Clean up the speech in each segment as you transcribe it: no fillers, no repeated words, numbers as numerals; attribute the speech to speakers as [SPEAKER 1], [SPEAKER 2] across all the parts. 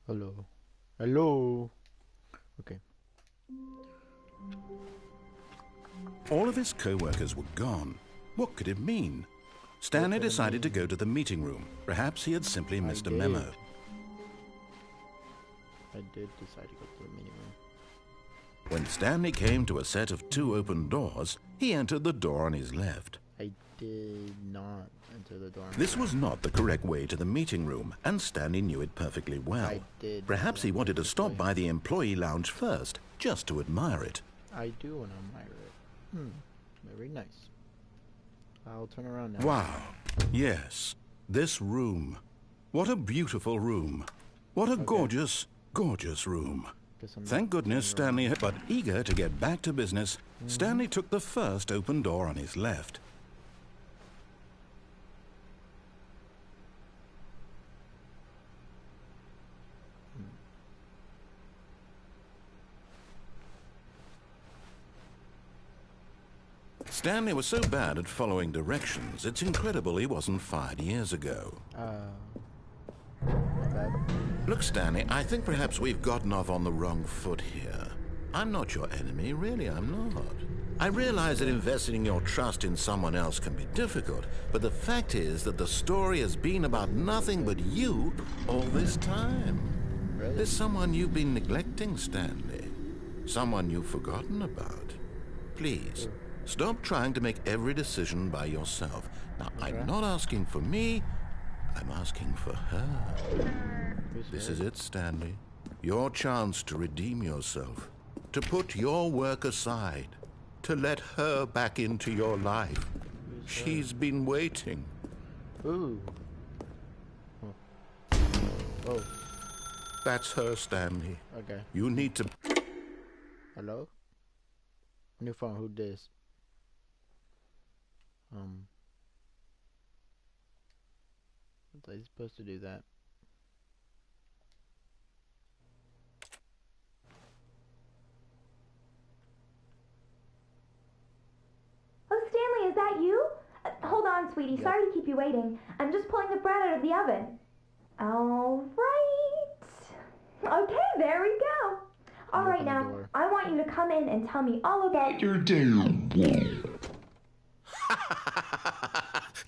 [SPEAKER 1] Hello. Hello. Okay.
[SPEAKER 2] All of his co-workers were gone. What could it mean? Stanley
[SPEAKER 1] could it
[SPEAKER 2] decided to
[SPEAKER 1] mean?
[SPEAKER 2] go to the meeting room. Perhaps he had simply missed a
[SPEAKER 1] did.
[SPEAKER 2] memo.
[SPEAKER 1] I did decide to go to the meeting room.
[SPEAKER 2] When Stanley came to a set of two open doors, he entered the door on his left.
[SPEAKER 1] I did not enter the door.
[SPEAKER 2] This was not the correct way to the meeting room, and Stanley knew it perfectly well.
[SPEAKER 1] I did.
[SPEAKER 2] Perhaps he wanted to stop
[SPEAKER 1] way.
[SPEAKER 2] by the employee lounge first, just to admire it.
[SPEAKER 1] I do want to admire it. Very nice. I'll turn around now.
[SPEAKER 2] Wow. Yes. This room. What a beautiful room. What a gorgeous, gorgeous room. Thank goodness Stanley had, but eager to get back to business, Stanley took the first open door on his left. Stanley was so bad at following directions, it's incredible he wasn't fired years ago.
[SPEAKER 1] My bad.
[SPEAKER 2] Look, Stanley, I think perhaps we've gotten off on the wrong foot here. I'm not your enemy, really, I'm not. I realize that investing your trust in someone else can be difficult, but the fact is that the story has been about nothing but you all this time.
[SPEAKER 1] Really?
[SPEAKER 2] There's someone you've been neglecting, Stanley. Someone you've forgotten about. Please, stop trying to make every decision by yourself. Now, I'm not asking for me, I'm asking for her. This is it, Stanley. Your chance to redeem yourself. To put your work aside. To let her back into your life. She's been waiting.
[SPEAKER 1] Ooh. Oh.
[SPEAKER 2] That's her, Stanley.
[SPEAKER 1] Okay.
[SPEAKER 2] You need to...
[SPEAKER 1] Hello? New phone, who this? Was I supposed to do that?
[SPEAKER 3] Oh, Stanley, is that you? Hold on, sweetie.
[SPEAKER 1] Yep.
[SPEAKER 3] Sorry to keep you waiting. I'm just pulling the bread out of the oven. All right. Okay, there we go. All
[SPEAKER 1] You
[SPEAKER 3] right,
[SPEAKER 1] open the
[SPEAKER 3] now,
[SPEAKER 1] door.
[SPEAKER 3] I want you to come in and tell me all about
[SPEAKER 4] Your damn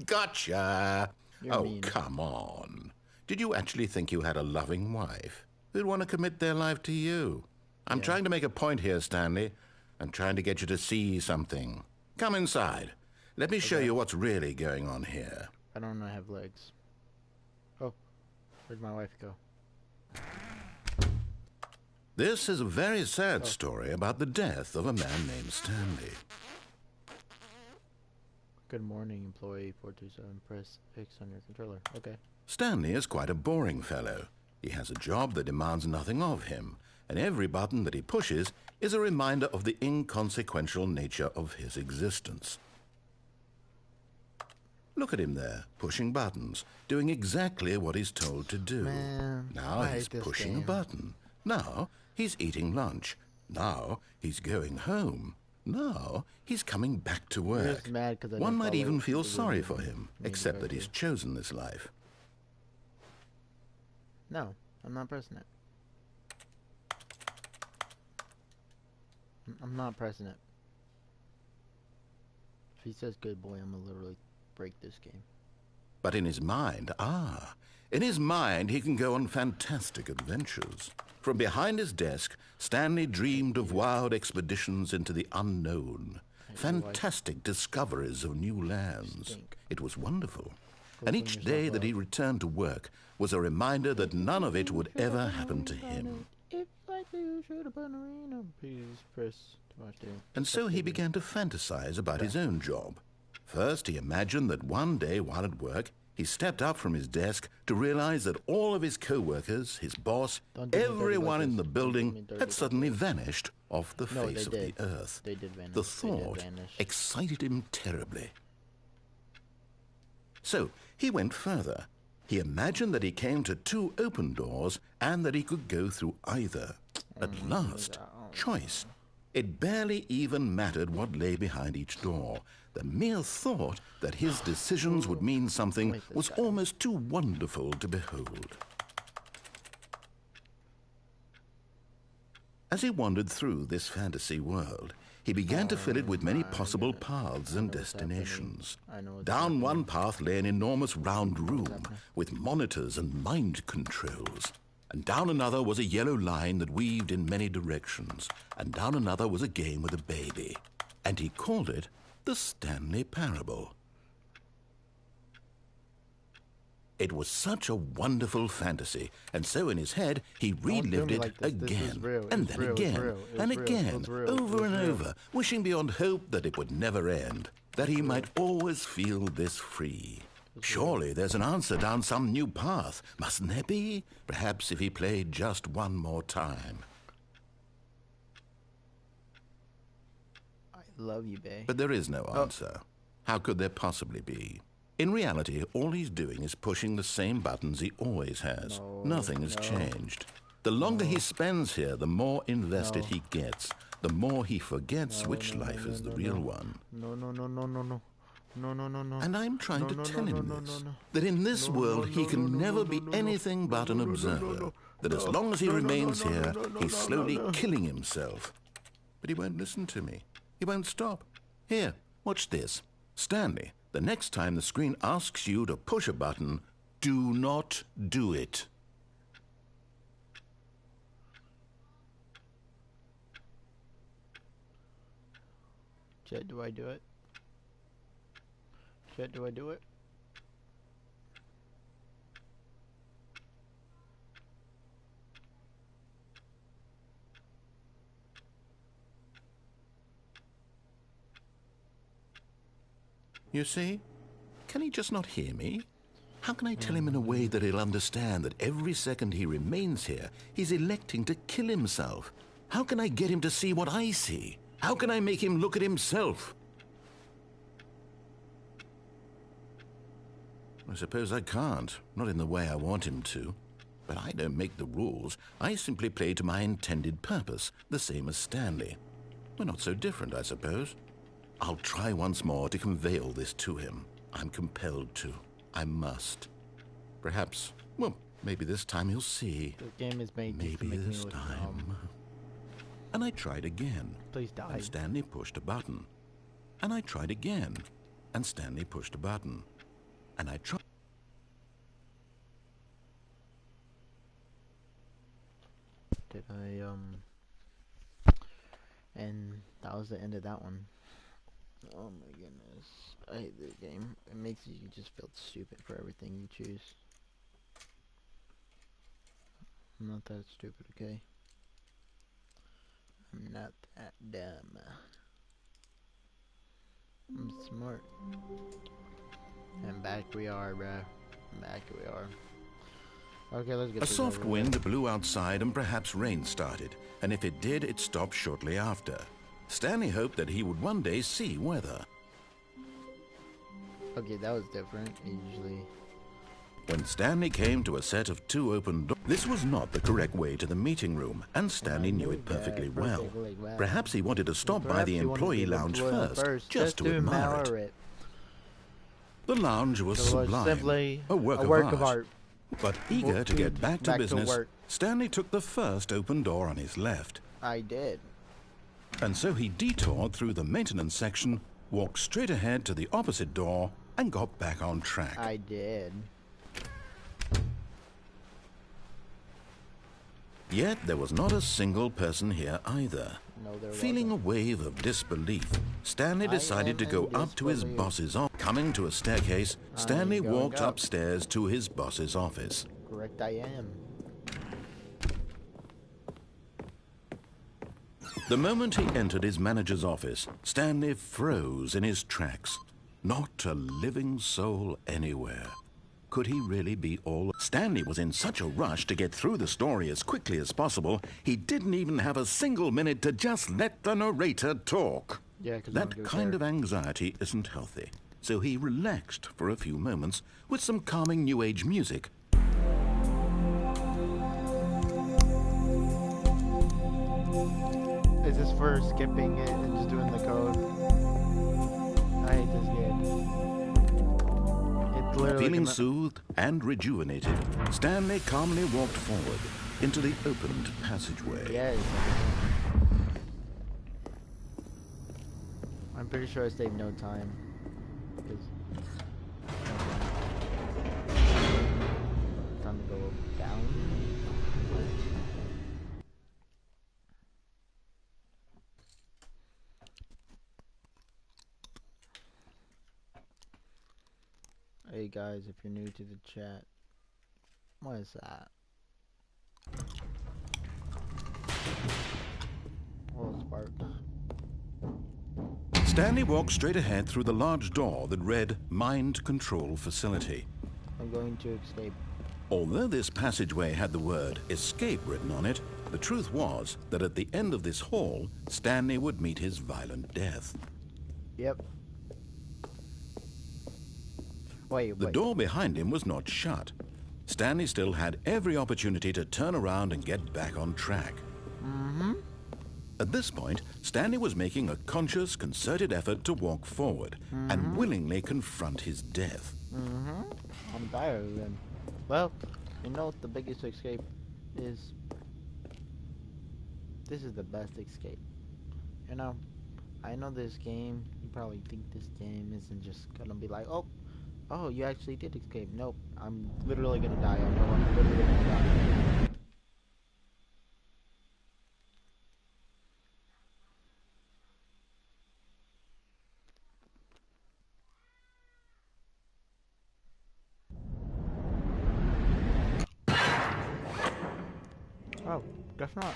[SPEAKER 2] Gotcha!
[SPEAKER 1] You're
[SPEAKER 2] Oh,
[SPEAKER 1] mean.
[SPEAKER 2] come on. Did you actually think you had a loving wife who'd want to commit their life to you? I'm trying to make a point here, Stanley. I'm trying to get you to see something. Come inside. Let me show you what's really going on here.
[SPEAKER 1] I don't have legs. Oh. Where'd my wife go?
[SPEAKER 2] This is a very sad story about the death of a man named Stanley.
[SPEAKER 1] Good morning, employee 427. Press X on your controller. Okay.
[SPEAKER 2] Stanley is quite a boring fellow. He has a job that demands nothing of him, and every button that he pushes is a reminder of the inconsequential nature of his existence. Look at him there, pushing buttons, doing exactly what he's told to do.
[SPEAKER 1] Man,
[SPEAKER 2] Now
[SPEAKER 1] I
[SPEAKER 2] he's
[SPEAKER 1] hate this
[SPEAKER 2] pushing a
[SPEAKER 1] game.
[SPEAKER 2] button. Now he's eating lunch. Now he's going home. Now he's coming back to work.
[SPEAKER 1] just mad 'cause I
[SPEAKER 2] One
[SPEAKER 1] didn't
[SPEAKER 2] might
[SPEAKER 1] follow
[SPEAKER 2] even feel
[SPEAKER 1] the
[SPEAKER 2] sorry
[SPEAKER 1] review
[SPEAKER 2] for him,
[SPEAKER 1] made
[SPEAKER 2] except
[SPEAKER 1] by
[SPEAKER 2] that he's
[SPEAKER 1] you.
[SPEAKER 2] chosen this life.
[SPEAKER 1] No, I'm not pressing it. I'm not pressing it. If he says good boy, I'm gonna literally break this game.
[SPEAKER 2] But in his mind, in his mind he can go on fantastic adventures. From behind his desk, Stanley dreamed of wild expeditions into the unknown, fantastic discoveries of new lands.
[SPEAKER 1] Stink.
[SPEAKER 2] It was wonderful.
[SPEAKER 1] Go
[SPEAKER 2] And
[SPEAKER 1] clean
[SPEAKER 2] each
[SPEAKER 1] yourself
[SPEAKER 2] day that
[SPEAKER 1] up.
[SPEAKER 2] he returned to work was a reminder that none of it would ever happen to him.
[SPEAKER 1] If I do shoot a ballerina, please press to watch the
[SPEAKER 2] And so he began to fantasize about his own job. First, he imagined that one day while at work, he stepped up from his desk to realize that all of his co-workers, his boss,
[SPEAKER 1] Don't do me dirty like
[SPEAKER 2] everyone in
[SPEAKER 1] this.
[SPEAKER 2] the
[SPEAKER 1] Don't do me
[SPEAKER 2] building
[SPEAKER 1] dirty
[SPEAKER 2] had
[SPEAKER 1] like
[SPEAKER 2] suddenly
[SPEAKER 1] this.
[SPEAKER 2] vanished off the
[SPEAKER 1] No,
[SPEAKER 2] face of
[SPEAKER 1] they did.
[SPEAKER 2] the earth.
[SPEAKER 1] They did vanish.
[SPEAKER 2] The
[SPEAKER 1] They did
[SPEAKER 2] thought
[SPEAKER 1] vanish.
[SPEAKER 2] excited him terribly. So he went further. He imagined that he came to two open doors and that he could go through either. At last, choice. It barely even mattered what lay behind each door. The mere thought that his decisions would mean something
[SPEAKER 1] Wait, this
[SPEAKER 2] was
[SPEAKER 1] guy.
[SPEAKER 2] almost too wonderful to behold. As he wandered through this fantasy world, he began to fill it with many possible paths and destinations. Down one path lay an enormous round room with monitors and mind controls. And down another was a yellow line that weaved in many directions. And down another was a game with a baby. And he called it the Stanley Parable. It was such a wonderful fantasy, and so in his head he relived it again, and then again, and again, over and over, wishing beyond hope that it would never end, that he might always feel this free. Surely there's an answer down some new path, mustn't there be? Perhaps if he played just one more time.
[SPEAKER 1] I love you, babe.
[SPEAKER 2] But there is no answer. How could there possibly be? In reality, all he's doing is pushing the same buttons he always has. Nothing has changed. The longer he spends here, the more invested he gets, the more he forgets which life is the real one.
[SPEAKER 1] No.
[SPEAKER 2] And I'm trying to tell him this, that in this world he can never be anything but an observer, that as long as he remains here, he's slowly killing himself. But he won't listen to me. He won't stop. Here, watch this. Stanley, the next time the screen asks you to push a button, do not do it.
[SPEAKER 1] Chet, do I do it? Chet, do I do it?
[SPEAKER 2] You see? Can he just not hear me? How can I tell him in a way that he'll understand that every second he remains here, he's electing to kill himself? How can I get him to see what I see? How can I make him look at himself? I suppose I can't, not in the way I want him to. But I don't make the rules. I simply play to my intended purpose, the same as Stanley. We're not so different, I suppose. I'll try once more to convey all this to him. I'm compelled to. I must. Perhaps, well, maybe this time he'll see.
[SPEAKER 1] The game is made to
[SPEAKER 2] Maybe
[SPEAKER 1] make
[SPEAKER 2] this
[SPEAKER 1] me look
[SPEAKER 2] time.
[SPEAKER 1] dumb.
[SPEAKER 2] And I tried again.
[SPEAKER 1] Please die.
[SPEAKER 2] And Stanley pushed a button. And I tried again. And Stanley pushed a button. And I tried.
[SPEAKER 1] Did I, and that was the end of that one. Oh my goodness. I hate this game. It makes you just feel stupid for everything you choose. I'm not that stupid, okay? I'm not that dumb. I'm smart. And back we are, bruh. Back we are. Okay, let's get
[SPEAKER 2] A
[SPEAKER 1] this
[SPEAKER 2] soft
[SPEAKER 1] over with.
[SPEAKER 2] wind blew outside and perhaps rain started. And if it did, it stopped shortly after. Stanley hoped that he would one day see weather.
[SPEAKER 1] Okay, that was different. Usually.
[SPEAKER 2] When Stanley came to a set of 2 open doors, this was not the correct way to the meeting room, and Stanley knew it perfectly well. Perhaps he wanted to stop by the employee lounge first, just to admire it. The lounge was sublime,
[SPEAKER 1] simply
[SPEAKER 2] a work of art. But eager to get back to business, Stanley took the first open door on his left.
[SPEAKER 1] I did.
[SPEAKER 2] And so he detoured through the maintenance section, walked straight ahead to the opposite door, and got back on track.
[SPEAKER 1] I did.
[SPEAKER 2] Yet there was not a single person here either.
[SPEAKER 1] No, there
[SPEAKER 2] Feeling
[SPEAKER 1] wasn't.
[SPEAKER 2] a wave of disbelief, Stanley decided to go up to his boss's office. Coming to a staircase, Stanley
[SPEAKER 1] going
[SPEAKER 2] walked
[SPEAKER 1] up.
[SPEAKER 2] upstairs to his boss's office.
[SPEAKER 1] Correct, I am.
[SPEAKER 2] The moment he entered his manager's office, Stanley froze in his tracks. Not a living soul anywhere. Could he really be all... Stanley was in such a rush to get through the story as quickly as possible, he didn't even have a single minute to just let the narrator talk.
[SPEAKER 1] Yeah, 'cause I don't
[SPEAKER 2] That
[SPEAKER 1] give a
[SPEAKER 2] kind
[SPEAKER 1] care.
[SPEAKER 2] of anxiety isn't healthy. So he relaxed for a few moments with some calming New Age music.
[SPEAKER 1] Is this for skipping it and just doing the code? I hate this game. It's literally
[SPEAKER 2] Feeling
[SPEAKER 1] gonna-
[SPEAKER 2] soothed and rejuvenated, Stanley calmly walked forward, into the opened passageway.
[SPEAKER 1] Yes. I'm pretty sure I saved no time. Time to go down. Hey guys, if you're new to the chat, what is that? Oh, sparks.
[SPEAKER 2] Stanley walked straight ahead through the large door that read Mind Control Facility.
[SPEAKER 1] I'm going to escape.
[SPEAKER 2] Although this passageway had the word escape written on it, the truth was that at the end of this hall, Stanley would meet his violent death.
[SPEAKER 1] Yep. Wait.
[SPEAKER 2] The door behind him was not shut. Stanley still had every opportunity to turn around and get back on track. At this point, Stanley was making a conscious, concerted effort to walk forward and willingly confront his death.
[SPEAKER 1] I'm tired of them. Well, you know what the biggest escape is? This is the best escape. You know, I know this game, you probably think this game isn't just gonna be like, oh, you actually did escape. Nope, I'm literally gonna die. I know I'm literally gonna die. Oh, guess not.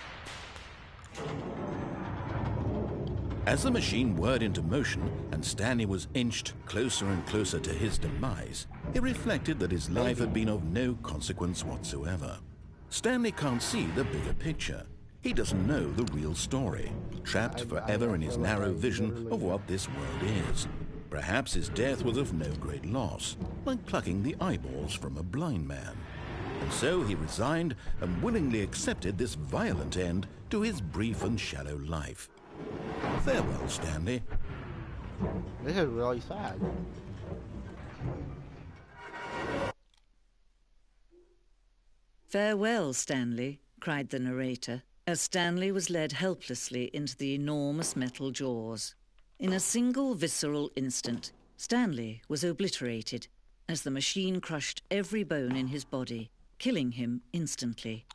[SPEAKER 2] As the machine whirred into motion and Stanley was inched closer and closer to his demise, it reflected that his life had been of no consequence whatsoever. Stanley can't see the bigger picture. He doesn't know the real story, trapped forever in his narrow vision of what this world is. Perhaps his death was of no great loss, like plucking the eyeballs from a blind man. And so he resigned and willingly accepted this violent end to his brief and shallow life. Farewell, Stanley.
[SPEAKER 1] This is really sad.
[SPEAKER 4] "Farewell, Stanley," cried the narrator, as Stanley was led helplessly into the enormous metal jaws. In a single visceral instant, Stanley was obliterated as the machine crushed every bone in his body, killing him instantly.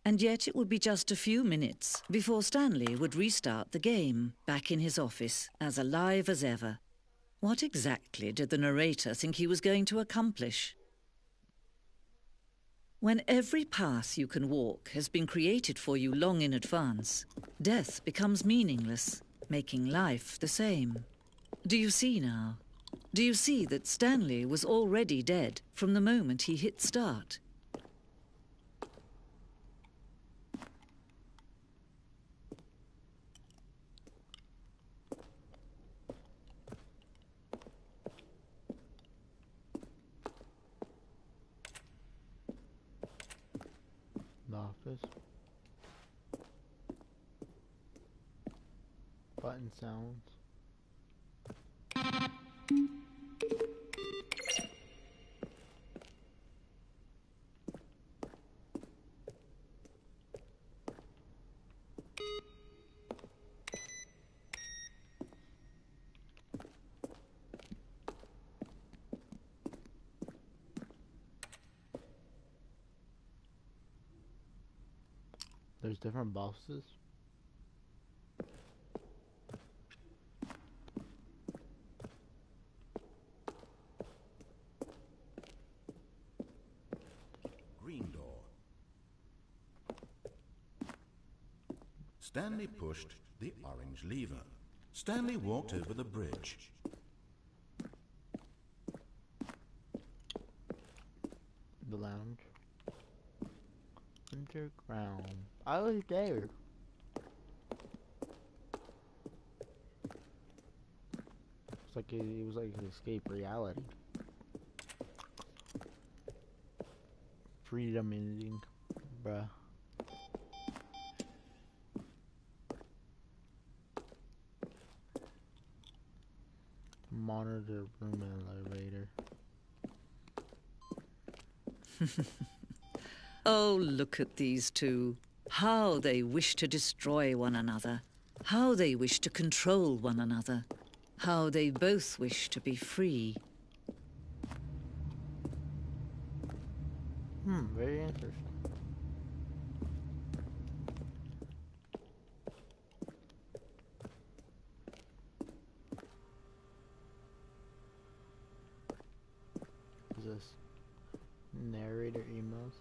[SPEAKER 4] And yet it would be just a few minutes before Stanley would restart the game, back in his office, as alive as ever. What exactly did the narrator think he was going to accomplish? When every path you can walk has been created for you long in advance, death becomes meaningless, making life the same. Do you see now? Do you see that Stanley was already dead from the moment he hit start?
[SPEAKER 1] Office. Button sounds. There's different bosses.
[SPEAKER 2] Green door. Stanley pushed the orange lever. Stanley walked over the bridge.
[SPEAKER 1] The lounge. Underground. I was there. It's like it was like an escape reality. Freedom ending, bruh. monitor room elevator.
[SPEAKER 4] Oh, look at these two. How they wish to destroy one another. How they wish to control one another. How they both wish to be free.
[SPEAKER 1] Very interesting. Is this narrator emails?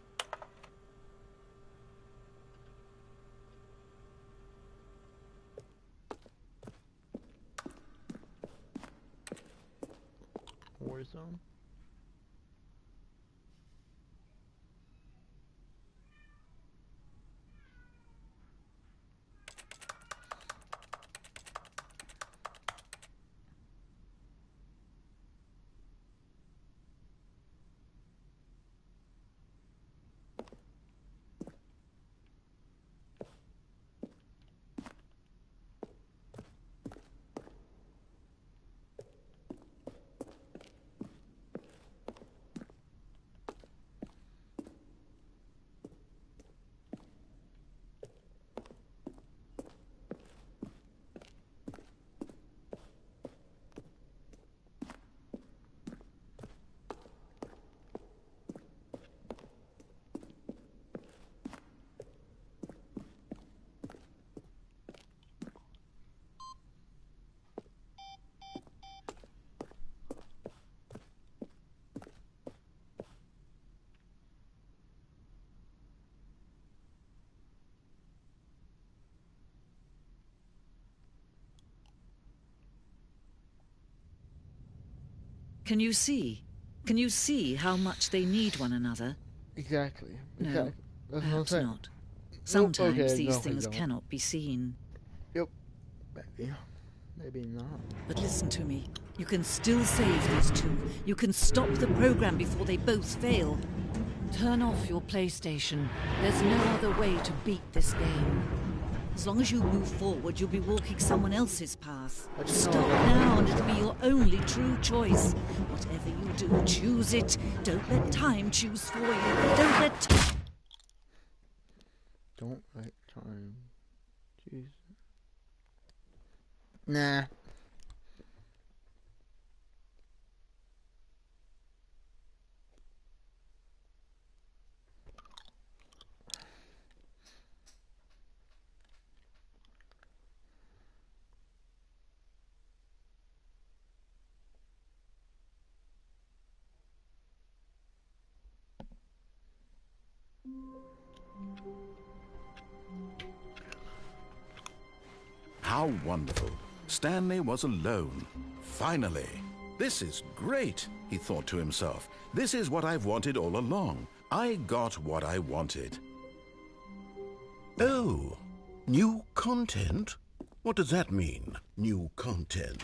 [SPEAKER 1] Warzone?
[SPEAKER 4] Can you see? Can you see how much they need one another?
[SPEAKER 1] Exactly.
[SPEAKER 4] No,
[SPEAKER 1] That's what I'm
[SPEAKER 4] perhaps
[SPEAKER 1] saying.
[SPEAKER 4] not. Sometimes
[SPEAKER 1] okay,
[SPEAKER 4] these
[SPEAKER 1] no,
[SPEAKER 4] things
[SPEAKER 1] don't.
[SPEAKER 4] cannot be seen.
[SPEAKER 1] Yep. Maybe. Maybe not.
[SPEAKER 4] But listen to me. You can still save these two. You can stop the program before they both fail. Turn off your PlayStation. There's no other way to beat this game. As long as you move forward, you'll be walking someone else's path. Stop now and it'll be your only true choice. Whatever you do, choose it. Don't let time choose for you. Don't let time...
[SPEAKER 1] Don't let time. Jeez. Nah.
[SPEAKER 2] How wonderful. Stanley was alone. Finally. This is great, he thought to himself. This is what I've wanted all along. I got what I wanted. Oh, new content? What does that mean, new content?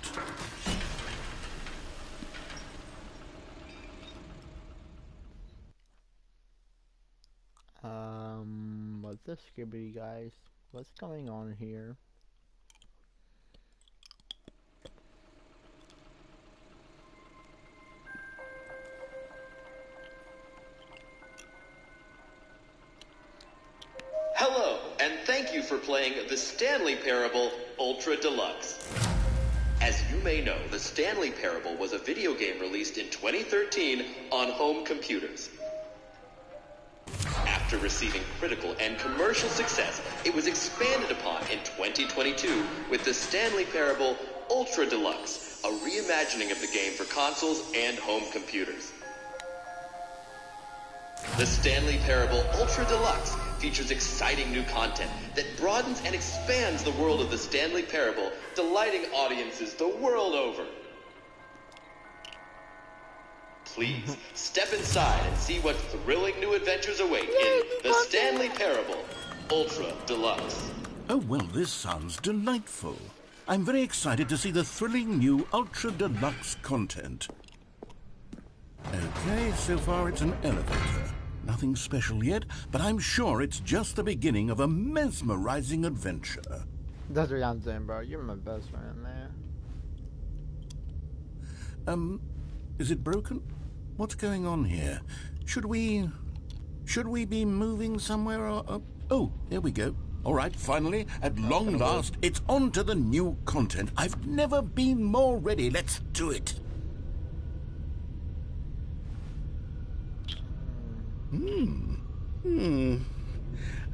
[SPEAKER 1] What's this, Skibbity guys? What's going on here?
[SPEAKER 5] Hello, and thank you for playing the Stanley Parable Ultra Deluxe. As you may know, the Stanley Parable was a video game released in 2013 on home computers. After receiving critical and commercial success, it was expanded upon in 2022 with the Stanley Parable Ultra Deluxe, a reimagining of the game for consoles and home computers. The Stanley Parable Ultra Deluxe features exciting new content that broadens and expands the world of the Stanley Parable, delighting audiences the world over. Please, step inside and see what thrilling new adventures await in the Stanley Parable Ultra Deluxe.
[SPEAKER 2] Oh, well, this sounds delightful. I'm very excited to see the thrilling new Ultra Deluxe content. Okay, so far it's an elevator. Nothing special yet, but I'm sure it's just the beginning of a mesmerizing adventure.
[SPEAKER 1] That's what I'm saying, bro. You're my best friend, man.
[SPEAKER 2] Is it broken? What's going on here? Should we be moving somewhere or... Oh, there we go. All right, finally, at long last, it's on to the new content. I've never been more ready. Let's do it.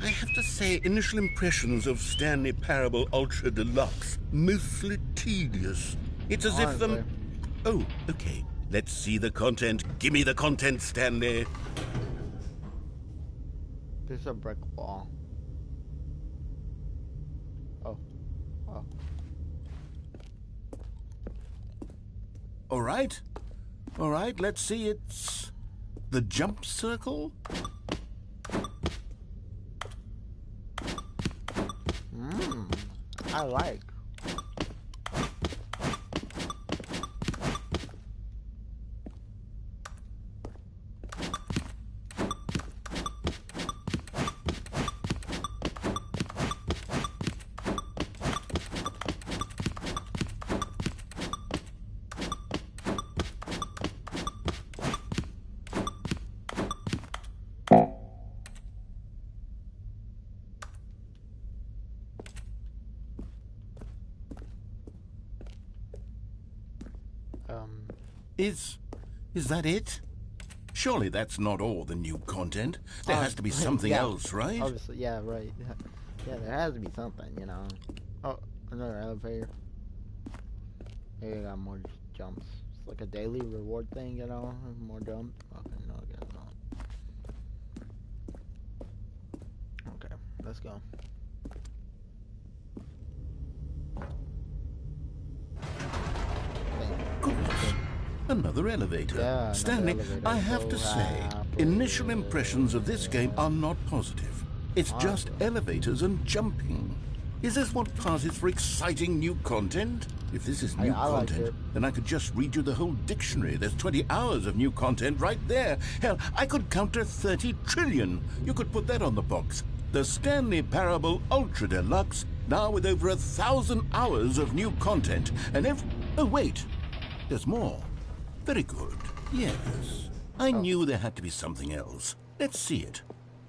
[SPEAKER 2] I have to say, initial impressions of Stanley Parable Ultra Deluxe, mostly tedious. It's as if the... Oh, okay. Let's see the content. Give me the content, Stanley.
[SPEAKER 1] There's a brick wall. Oh.
[SPEAKER 2] All right, let's see. It's the jump circle.
[SPEAKER 1] I like.
[SPEAKER 2] Is that it? Surely that's not all the new content. There has to be something else, right?
[SPEAKER 1] Obviously, yeah, right. Yeah, there has to be something, you know. Oh, another elevator. Maybe I got more jumps. It's like a daily reward thing, you know. More jumps. Okay, no, I guess not. Okay, let's go.
[SPEAKER 2] Goodness. Another elevator.
[SPEAKER 1] Yeah,
[SPEAKER 2] Stanley,
[SPEAKER 1] elevator.
[SPEAKER 2] I have to say, initial impressions of this game are not positive. It's just elevators and jumping. Is this what passes for exciting new content? If this is new content, then I could just read you the whole dictionary. There's 20 hours of new content right there. Hell, I could count to 30 trillion. You could put that on the box. The Stanley Parable Ultra Deluxe, now with over 1,000 hours of new content. And oh, wait. There's more. Very good. Yes. I knew there had to be something else. Let's see it.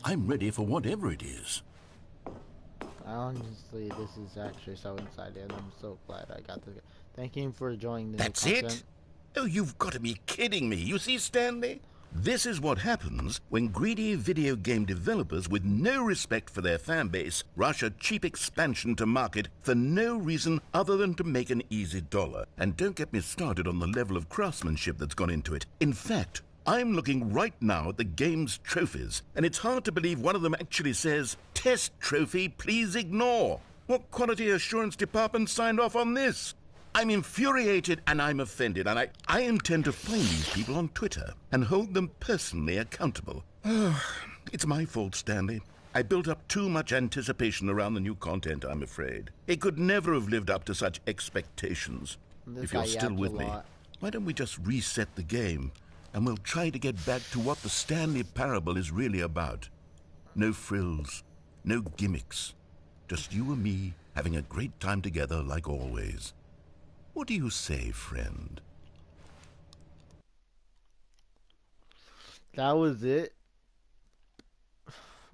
[SPEAKER 2] I'm ready for whatever it is.
[SPEAKER 1] Honestly, this is actually so exciting. I'm so glad I got this. Thank you for joining the
[SPEAKER 2] That's
[SPEAKER 1] new content.
[SPEAKER 2] it? Oh, you've got to be kidding me. You see, Stanley? This is what happens when greedy video game developers with no respect for their fan base rush a cheap expansion to market for no reason other than to make an easy dollar. And don't get me started on the level of craftsmanship that's gone into it. In fact, I'm looking right now at the game's trophies, and it's hard to believe one of them actually says, "Test trophy, please ignore." What quality assurance department signed off on this? I'm infuriated and I'm offended, and I intend to find these people on Twitter and hold them personally accountable. It's my fault, Stanley. I built up too much anticipation around the new content, I'm afraid. It could never have lived up to such expectations. If you're still with me, why don't we just reset the game, and we'll try to get back to what the Stanley Parable is really about. No frills, no gimmicks. Just you and me having a great time together like always. What do you say, friend?
[SPEAKER 1] That was it.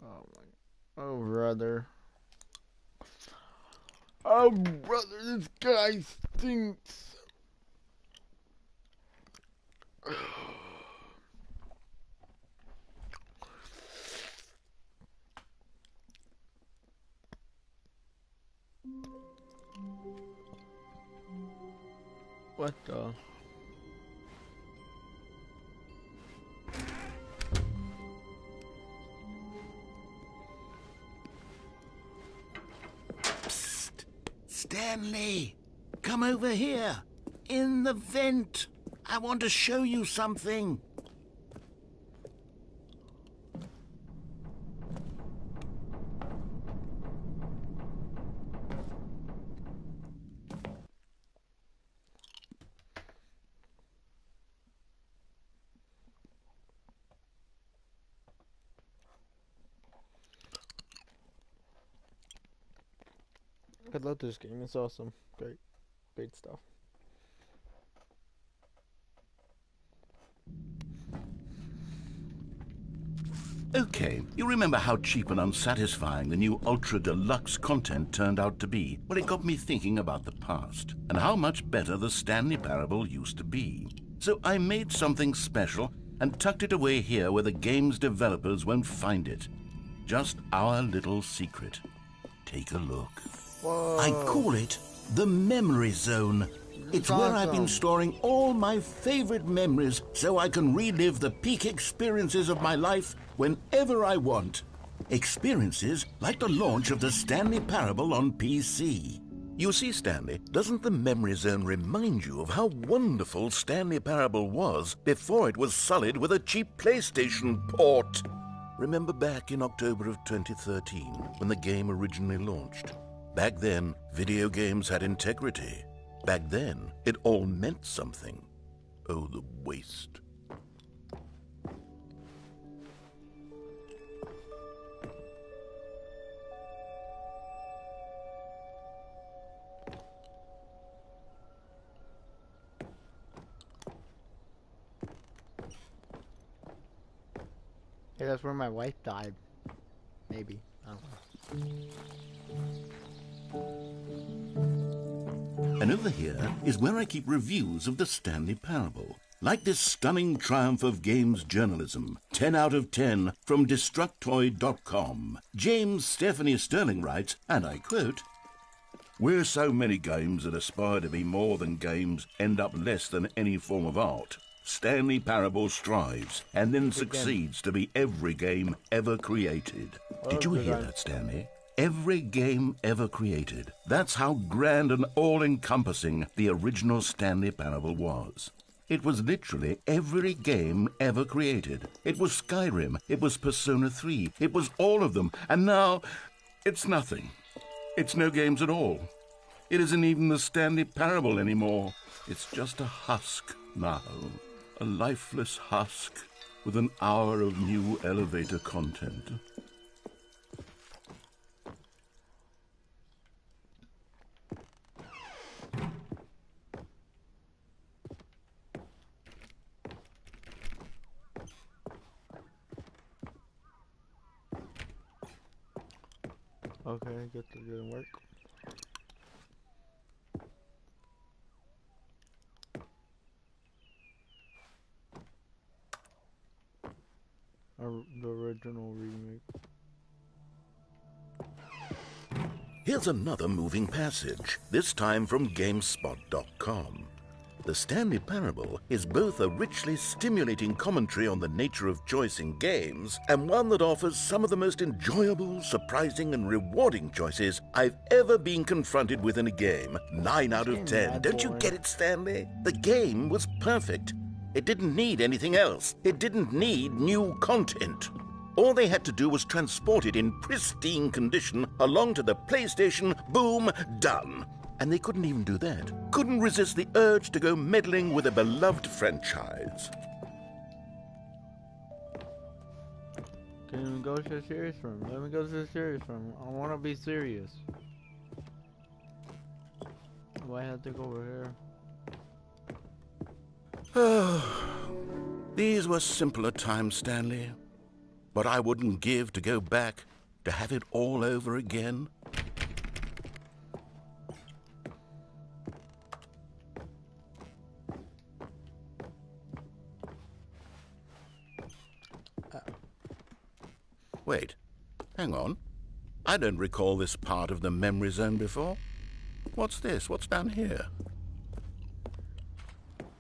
[SPEAKER 1] Oh my. Oh brother. Oh brother, this guy stinks. What the?
[SPEAKER 2] Psst! Stanley! Come over here! In the vent! I want to show you something!
[SPEAKER 1] I love this game. It's awesome. Great stuff.
[SPEAKER 2] Okay, you remember how cheap and unsatisfying the new Ultra Deluxe content turned out to be? Well, it got me thinking about the past and how much better the Stanley Parable used to be. So I made something special and tucked it away here where the game's developers won't find it. Just our little secret. Take a look.
[SPEAKER 1] Whoa.
[SPEAKER 2] I call it the Memory Zone. It's where I've been storing all my favorite memories so I can relive the peak experiences of my life whenever I want. Experiences like the launch of the Stanley Parable on PC. You see, Stanley, doesn't the Memory Zone remind you of how wonderful Stanley Parable was before it was sullied with a cheap PlayStation port? Remember back in October of 2013 when the game originally launched? Back then, video games had integrity. Back then, it all meant something. Oh, the waste.
[SPEAKER 1] Yeah, that's where my wife died. Maybe. I don't know.
[SPEAKER 2] And over here is where I keep reviews of the Stanley Parable. Like this stunning triumph of games journalism, 10 out of 10 from Destructoid.com. James Stephanie Sterling writes, and I quote, "Where so many games that aspire to be more than games end up less than any form of art, Stanley Parable strives and then succeeds to be every game ever created." Did you hear that, Stanley? Every game ever created. That's how grand and all-encompassing the original Stanley Parable was. It was literally every game ever created. It was Skyrim. It was Persona 3. It was all of them. And now, it's nothing. It's no games at all. It isn't even the Stanley Parable anymore. It's just a husk now. A lifeless husk with an hour of new elevator content.
[SPEAKER 1] Okay, I guess it didn't work. The original remake.
[SPEAKER 2] Here's another moving passage, this time from GameSpot.com. The Stanley Parable is both a richly stimulating commentary on the nature of choice in games and one that offers some of the most enjoyable, surprising, and rewarding choices I've ever been confronted with in a game. 9 out of 10. Don't you get it, Stanley? The game was perfect. It didn't need anything else. It didn't need new content. All they had to do was transport it in pristine condition along to the PlayStation. Boom, done. And they couldn't even do that. Couldn't resist the urge to go meddling with a beloved franchise.
[SPEAKER 1] Can we go to the serious room? Let me go to the serious room. I want to be serious. Do I have to go over here?
[SPEAKER 2] These were simpler times, Stanley. But I wouldn't give to go back to have it all over again. Wait, hang on. I don't recall this part of the Memory Zone before. What's this? What's down here?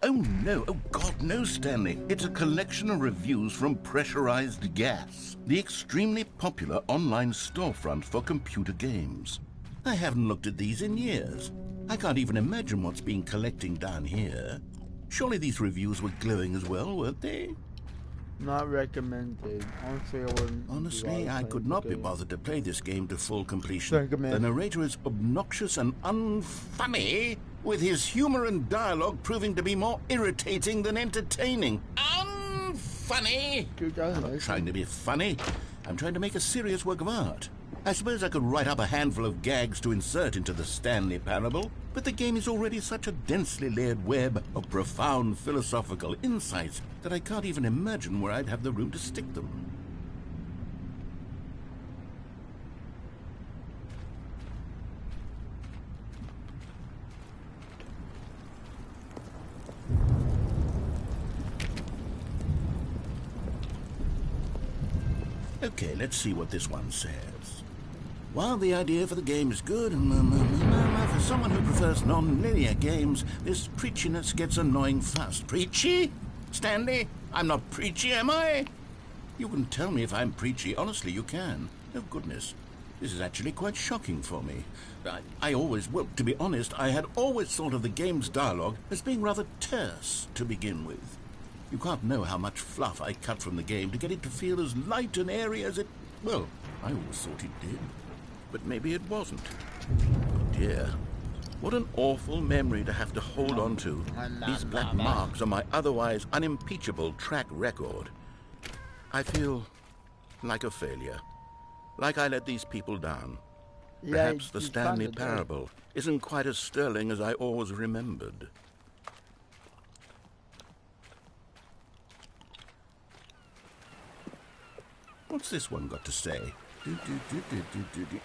[SPEAKER 2] Oh no, oh God, no, Stanley. It's a collection of reviews from Pressurized Gas, the extremely popular online storefront for computer games. I haven't looked at these in years. I can't even imagine what's been collecting down here. Surely these reviews were glowing as well, weren't they?
[SPEAKER 1] Not recommended. Honestly, I wouldn't.
[SPEAKER 2] Honestly, I could not be bothered to play this game to full completion.
[SPEAKER 1] Recommend.
[SPEAKER 2] The narrator is obnoxious and unfunny, with his humor and dialogue proving to be more irritating than entertaining. Unfunny! I'm not trying to be funny. I'm trying to make a serious work of art. I suppose I could write up a handful of gags to insert into the Stanley Parable, but the game is already such a densely layered web of profound philosophical insights that I can't even imagine where I'd have the room to stick them. Okay, let's see what this one says. While the idea for the game is good, for someone who prefers non-linear games, this preachiness gets annoying fast. Preachy? Stanley? I'm not preachy, am I? You can tell me if I'm preachy. Honestly, you can. Oh, goodness. This is actually quite shocking for me. Well, to be honest, I had always thought of the game's dialogue as being rather terse to begin with. You can't know how much fluff I cut from the game to get it to feel as light and airy as it... Well, I always thought it did. But maybe it wasn't. Oh dear. What an awful memory to have to hold on to. These black marks on my otherwise unimpeachable track record. I feel like a failure. Like I let these people down. Perhaps the Stanley parable isn't quite as sterling as I always remembered. What's this one got to say?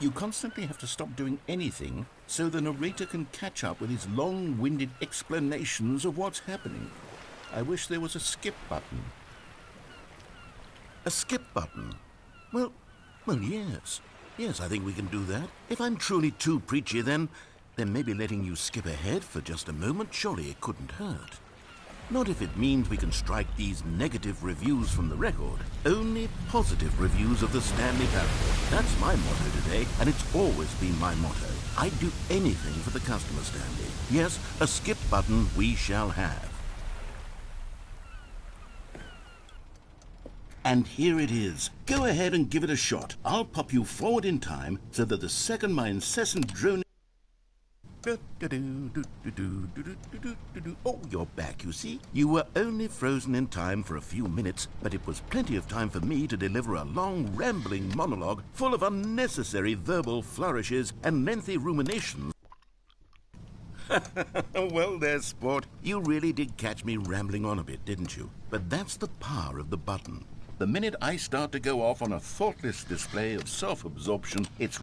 [SPEAKER 2] You constantly have to stop doing anything so the narrator can catch up with his long-winded explanations of what's happening. I wish there was a skip button. A skip button? Well, yes. Yes, I think we can do that. If I'm truly too preachy, then maybe letting you skip ahead for just a moment, surely it couldn't hurt. Not if it means we can strike these negative reviews from the record. Only positive reviews of the Stanley parable. That's my motto today, and it's always been my motto. I'd do anything for the customer, Stanley. Yes, a skip button we shall have. And here it is. Go ahead and give it a shot. I'll pop you forward in time so that the second my incessant droning... Oh, you're back, you see. You were only frozen in time for a few minutes, but it was plenty of time for me to deliver a long, rambling monologue full of unnecessary verbal flourishes and lengthy ruminations. Well, there, sport. You really did catch me rambling on a bit, didn't you? But that's the power of the button. The minute I start to go off on a thoughtless display of self-absorption, it's...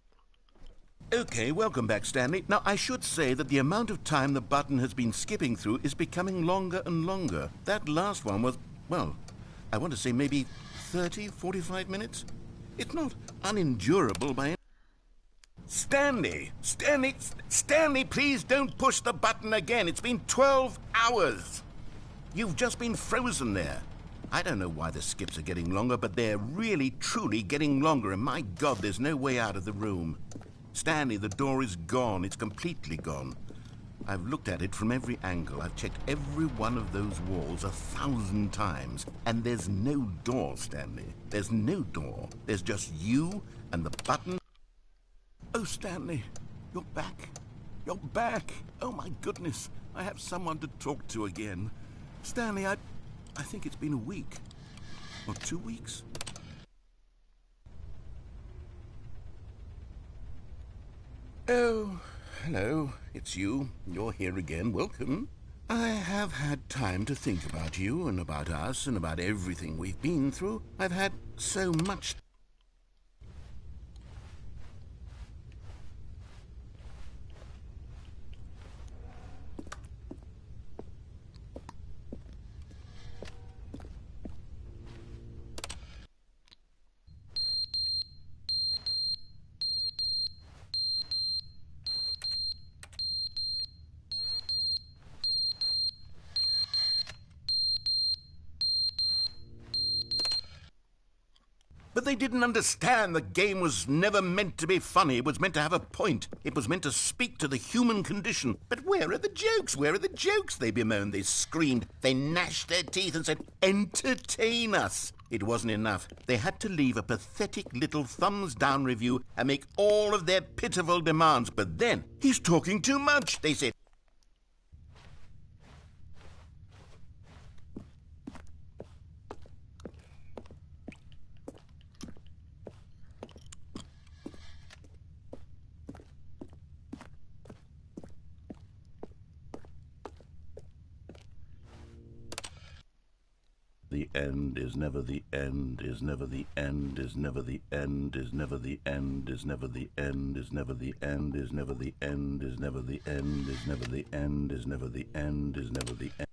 [SPEAKER 2] Okay, welcome back, Stanley. Now, I should say that the amount of time the button has been skipping through is becoming longer and longer. That last one was, well, I want to say maybe 30, 45 minutes? It's not unendurable by any... Stanley, please don't push the button again. It's been 12 hours. You've just been frozen there. I don't know why the skips are getting longer, but they're really, truly getting longer, and my God, there's no way out of the room. Stanley, the door is gone. It's completely gone. I've looked at it from every angle. I've checked every one of those walls 1,000 times. And there's no door, Stanley. There's no door. There's just you and the button. Oh, Stanley, you're back. You're back. Oh, my goodness. I have someone to talk to again. Stanley, I think it's been a week. Or 2 weeks. Oh, hello, it's you. You're here again. Welcome. I have had time to think about you and about us and about everything we've been through. I've had so much... But they didn't understand the game was never meant to be funny. It was meant to have a point. It was meant to speak to the human condition. But where are the jokes? Where are the jokes? They bemoaned, they screamed, they gnashed their teeth and said, entertain us. It wasn't enough. They had to leave a pathetic little thumbs-down review and make all of their pitiful demands. But then, he's talking too much, they said. The end is never the end, is never the end, is never the end, is never the end, is never the end, is never the end, is never the end, is never the end, is never the end, is never the end, is never the end.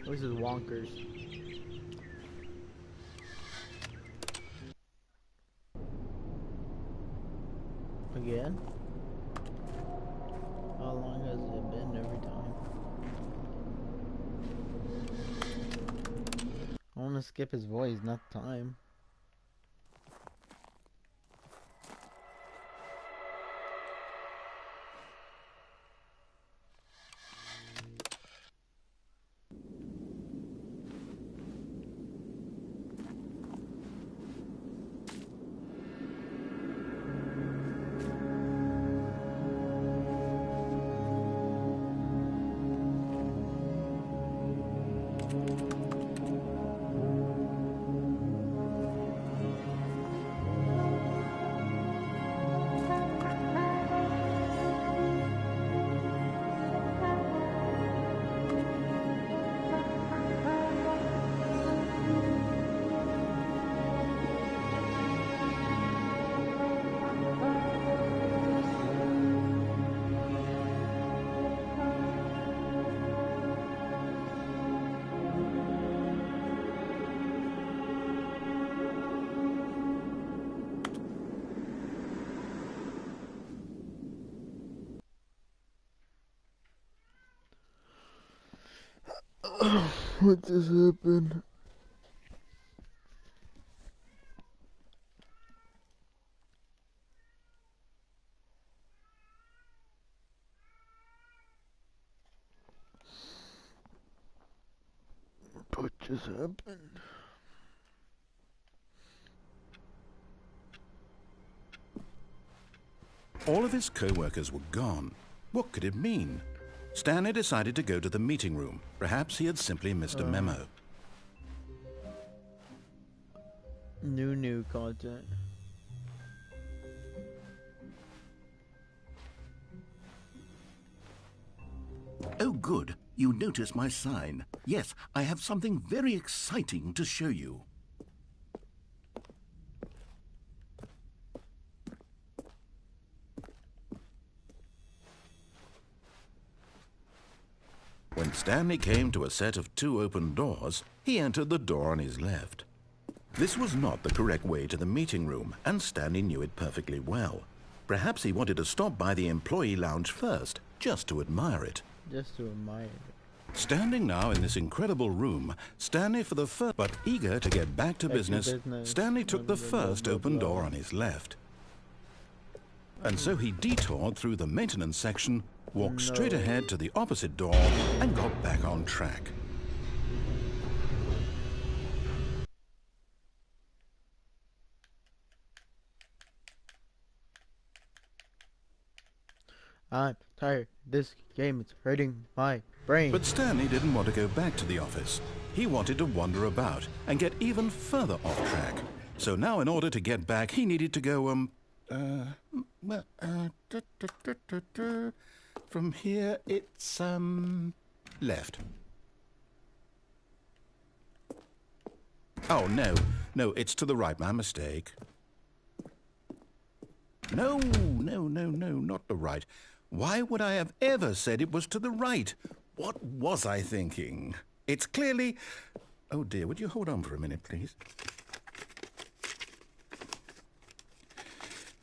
[SPEAKER 1] This is wonkers. Again? How long has it been every time? I want to skip his voice, not time. What just happened? What just happened?
[SPEAKER 2] All of his co-workers were gone. What could it mean? Stanley decided to go to the meeting room. Perhaps he had simply missed a memo.
[SPEAKER 1] New content.
[SPEAKER 2] Oh, good. You noticed my sign. Yes, I have something very exciting to show you. When Stanley came to a set of 2 open doors, he entered the door on his left. This was not the correct way to the meeting room, and Stanley knew it perfectly well. Perhaps he wanted to stop by the employee lounge first, just to admire it.
[SPEAKER 1] Just to admire it.
[SPEAKER 2] Standing now in this incredible room, Stanley for the first, but eager to get back to business, Stanley took the first open door on his left. And so he detoured through the maintenance section, walked straight ahead to the opposite door, and got back on track.
[SPEAKER 1] I'm tired. This game is hurting my brain.
[SPEAKER 2] But Stanley didn't want to go back to the office. He wanted to wander about and get even further off track. So now in order to get back, he needed to go, from here it's, left. Oh, no, it's to the right, my mistake. No, not the right. Why would I have ever said it was to the right? What was I thinking? It's clearly... Oh dear, would you hold on for a minute, please?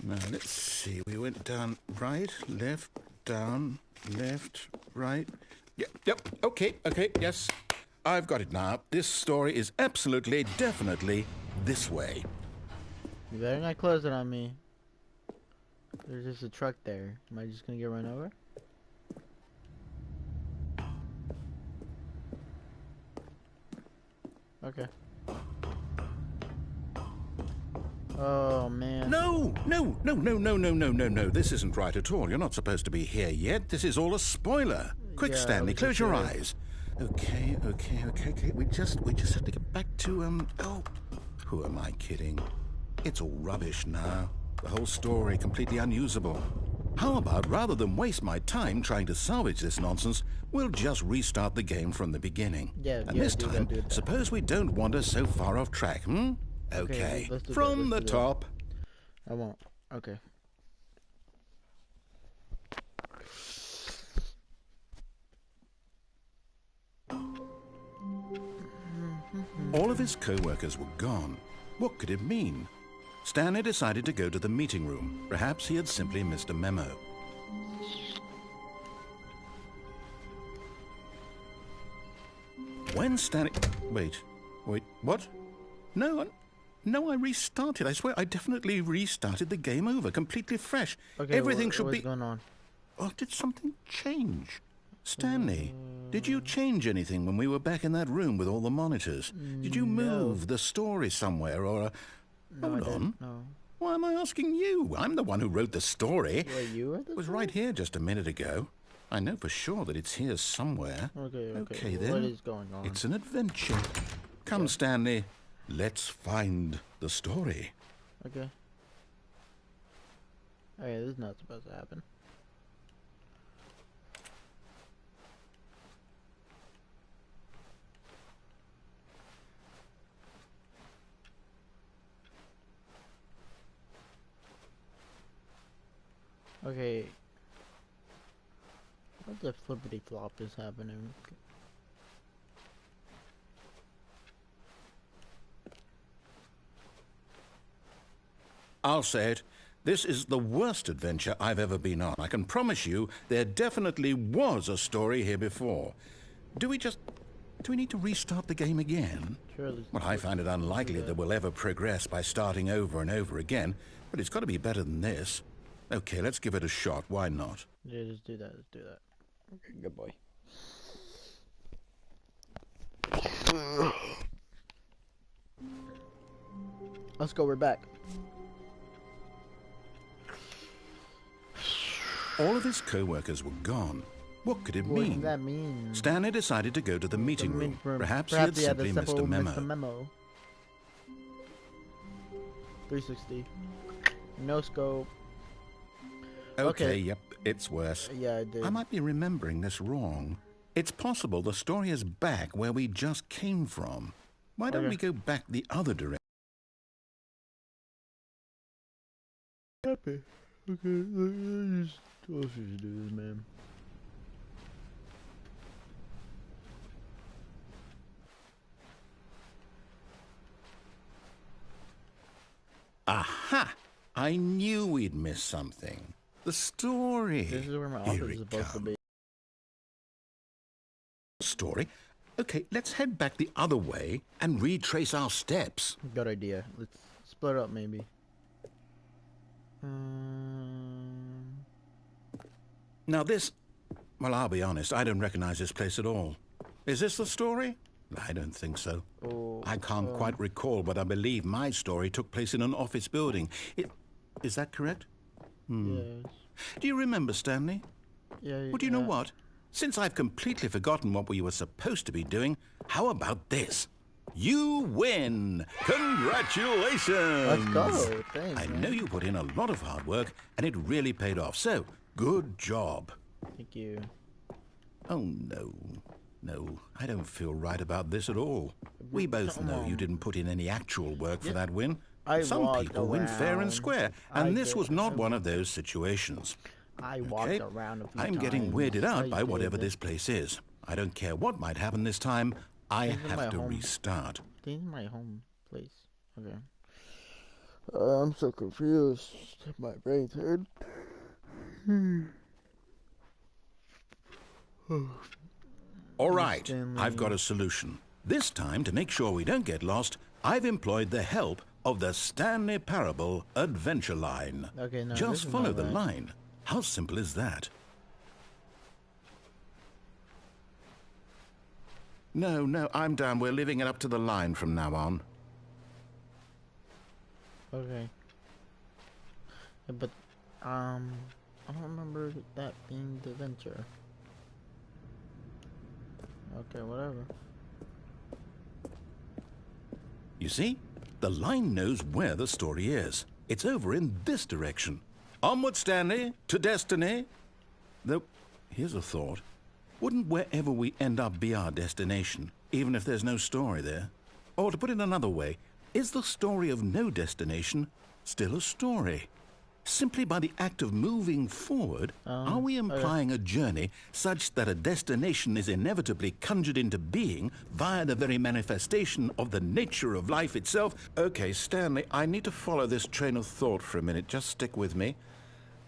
[SPEAKER 2] Now, let's see. We went down right, left, down, left, right. Yep, okay, yes. I've got it now. This story is absolutely, definitely this way.
[SPEAKER 1] You better not close it on me. There's just a truck there. Am I just gonna get run over? Okay. Oh, man.
[SPEAKER 2] No. This isn't right at all. You're not supposed to be here yet. This is all a spoiler. Quick,
[SPEAKER 1] Yeah,
[SPEAKER 2] Stanley, close your eyes. Okay. We just have to get back to, oh, who am I kidding? It's all rubbish now. The whole story completely unusable. How about, rather than waste my time trying to salvage this nonsense, we'll just restart the game from the beginning. And this time, suppose we don't wander so far off track, Okay, from the top.
[SPEAKER 1] I won't. Okay.
[SPEAKER 2] All of his co-workers were gone. What could it mean? Stanley decided to go to the meeting room. Perhaps he had simply missed a memo. When Stanley... Wait, what? No, I restarted. I swear, I definitely restarted the game over, completely fresh.
[SPEAKER 1] Okay,
[SPEAKER 2] Everything should be...
[SPEAKER 1] What's going on?
[SPEAKER 2] Oh, did something change? Stanley, did you change anything when we were back in that room with all the monitors? Did you move the story somewhere or...
[SPEAKER 1] No,
[SPEAKER 2] Hold on.
[SPEAKER 1] No.
[SPEAKER 2] Why am I asking you? I'm the one who wrote the story.
[SPEAKER 1] Wait, you wrote the
[SPEAKER 2] It was
[SPEAKER 1] story?
[SPEAKER 2] right here just a minute ago. I know for sure that it's here somewhere.
[SPEAKER 1] Okay,
[SPEAKER 2] then.
[SPEAKER 1] What is going on?
[SPEAKER 2] It's an adventure. Come, Stanley. Let's find the story.
[SPEAKER 1] Okay. Okay, this is not supposed to happen. Okay. What the flippity flop is happening?
[SPEAKER 2] I'll say it. This is the worst adventure I've ever been on. I can promise you there definitely was a story here before. Do we need to restart the game again?
[SPEAKER 1] Surely.
[SPEAKER 2] Well, I find it unlikely that we'll ever progress by starting over and over again, but it's got to be better than this. Okay, let's give it a shot. Why not?
[SPEAKER 1] Yeah, let's do that. Let's do that. Okay, good boy. Let's go. We're back.
[SPEAKER 2] All of his co-workers were gone. What could it
[SPEAKER 1] What
[SPEAKER 2] mean?
[SPEAKER 1] does that mean?
[SPEAKER 2] Stanley decided to go to the meeting room. Perhaps he had
[SPEAKER 1] he had
[SPEAKER 2] simply missed a memo.
[SPEAKER 1] 360. No scope.
[SPEAKER 2] Okay, yep, it's worse.
[SPEAKER 1] Yeah, I did.
[SPEAKER 2] I might be remembering this wrong. It's possible the story is back where we just came from. Why don't we go back the other direction?
[SPEAKER 1] Happy. Okay, let's just do this, man.
[SPEAKER 2] Aha! I knew we'd miss something. The story.
[SPEAKER 1] This is where my
[SPEAKER 2] Here
[SPEAKER 1] office is
[SPEAKER 2] it
[SPEAKER 1] supposed to be.
[SPEAKER 2] Story. Okay, let's head back the other way and retrace our steps.
[SPEAKER 1] Good idea. Let's split up, maybe.
[SPEAKER 2] Now this... Well, I'll be honest, I don't recognize this place at all. Is this the story? I don't think so.
[SPEAKER 1] Oh,
[SPEAKER 2] I can't quite recall, but I believe my story took place in an office building. Is that correct?
[SPEAKER 1] yes.
[SPEAKER 2] Do you remember, Stanley?
[SPEAKER 1] Yeah.
[SPEAKER 2] Well, do you know what? Since I've completely forgotten what we were supposed to be doing, how about this? You win! Congratulations!
[SPEAKER 1] Let's go. Thanks,
[SPEAKER 2] I
[SPEAKER 1] man.
[SPEAKER 2] know you put in a lot of hard work, and it really paid off. So, good job.
[SPEAKER 1] Thank you.
[SPEAKER 2] Oh, no. No, I don't feel right about this at all. We both know you didn't put in any actual work for that win. Some people win fair and square, and this was not one of those situations.
[SPEAKER 1] I walked around a few
[SPEAKER 2] I'm
[SPEAKER 1] times.
[SPEAKER 2] getting weirded out by
[SPEAKER 1] I
[SPEAKER 2] whatever
[SPEAKER 1] did.
[SPEAKER 2] this place is. I don't care what might happen this time. I
[SPEAKER 1] This is my
[SPEAKER 2] have to
[SPEAKER 1] home.
[SPEAKER 2] restart.
[SPEAKER 1] This is my home place. Okay. I'm so confused. My brain's hurt.
[SPEAKER 2] All right,
[SPEAKER 1] Stanley.
[SPEAKER 2] I've got a solution. This time, to make sure we don't get lost, I've employed the help of the Stanley Parable Adventure Line.
[SPEAKER 1] Okay, no, this
[SPEAKER 2] Just
[SPEAKER 1] is
[SPEAKER 2] follow
[SPEAKER 1] not
[SPEAKER 2] the
[SPEAKER 1] right.
[SPEAKER 2] line. How simple is that? No, I'm down. We're leaving it up to the line from now on.
[SPEAKER 1] Okay. Yeah, but, I don't remember that being the venture. Okay, whatever.
[SPEAKER 2] You see? The line knows where the story is. It's over in this direction. Onward, Stanley, to destiny. Though, here's a thought. Wouldn't wherever we end up be our destination, even if there's no story there? Or to put it another way, is the story of no destination still a story? Simply by the act of moving forward, are we implying a journey such that a destination is inevitably conjured into being via the very manifestation of the nature of life itself? Okay, Stanley, I need to follow this train of thought for a minute. Just stick with me.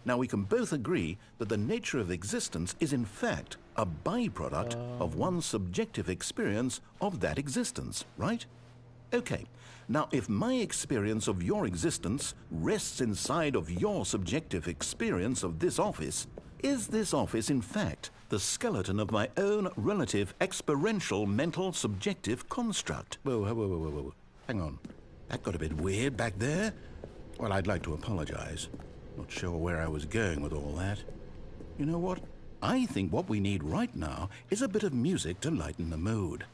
[SPEAKER 2] Now, we can both agree that the nature of existence is in fact a byproduct of one's subjective experience of that existence, right? Okay. Now, if my experience of your existence rests inside of your subjective experience of this office, is this office, in fact, the skeleton of my own relative experiential mental subjective construct? Whoa, whoa, whoa, whoa, whoa. Hang on. That got a bit weird back there. Well, I'd like to apologize. Not sure where I was going with all that. You know what? I think what we need right now is a bit of music to lighten the mood.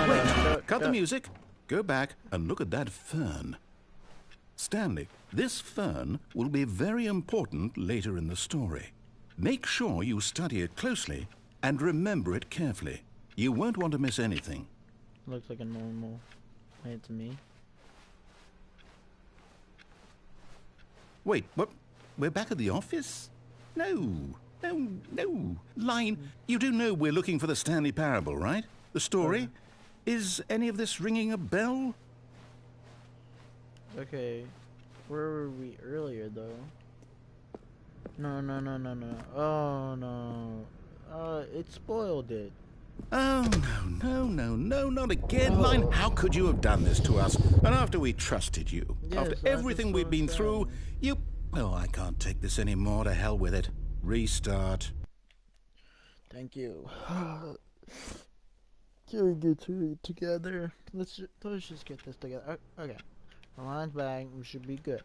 [SPEAKER 2] Wait, cut the music. Go back and look at that fern. Stanley, this fern will be very important later in the story. Make sure you study it closely and remember it carefully. You won't want to miss anything.
[SPEAKER 1] Looks like a normal height to me.
[SPEAKER 2] Wait, what? We're back at the office? No. Line, you do know we're looking for the Stanley Parable, right? The story? Is any of this ringing a bell?
[SPEAKER 1] Okay. Where were we earlier, though? No. Oh, no. It spoiled it.
[SPEAKER 2] Oh, no, not again, Line. How could you have done this to us? And after we trusted you,
[SPEAKER 1] Yes,
[SPEAKER 2] after everything we've been through, you... Well, I can't take this anymore. To hell with it. Restart.
[SPEAKER 1] Thank you. Can we get it together? Let's just get this together. Okay. The line's back. We should be good.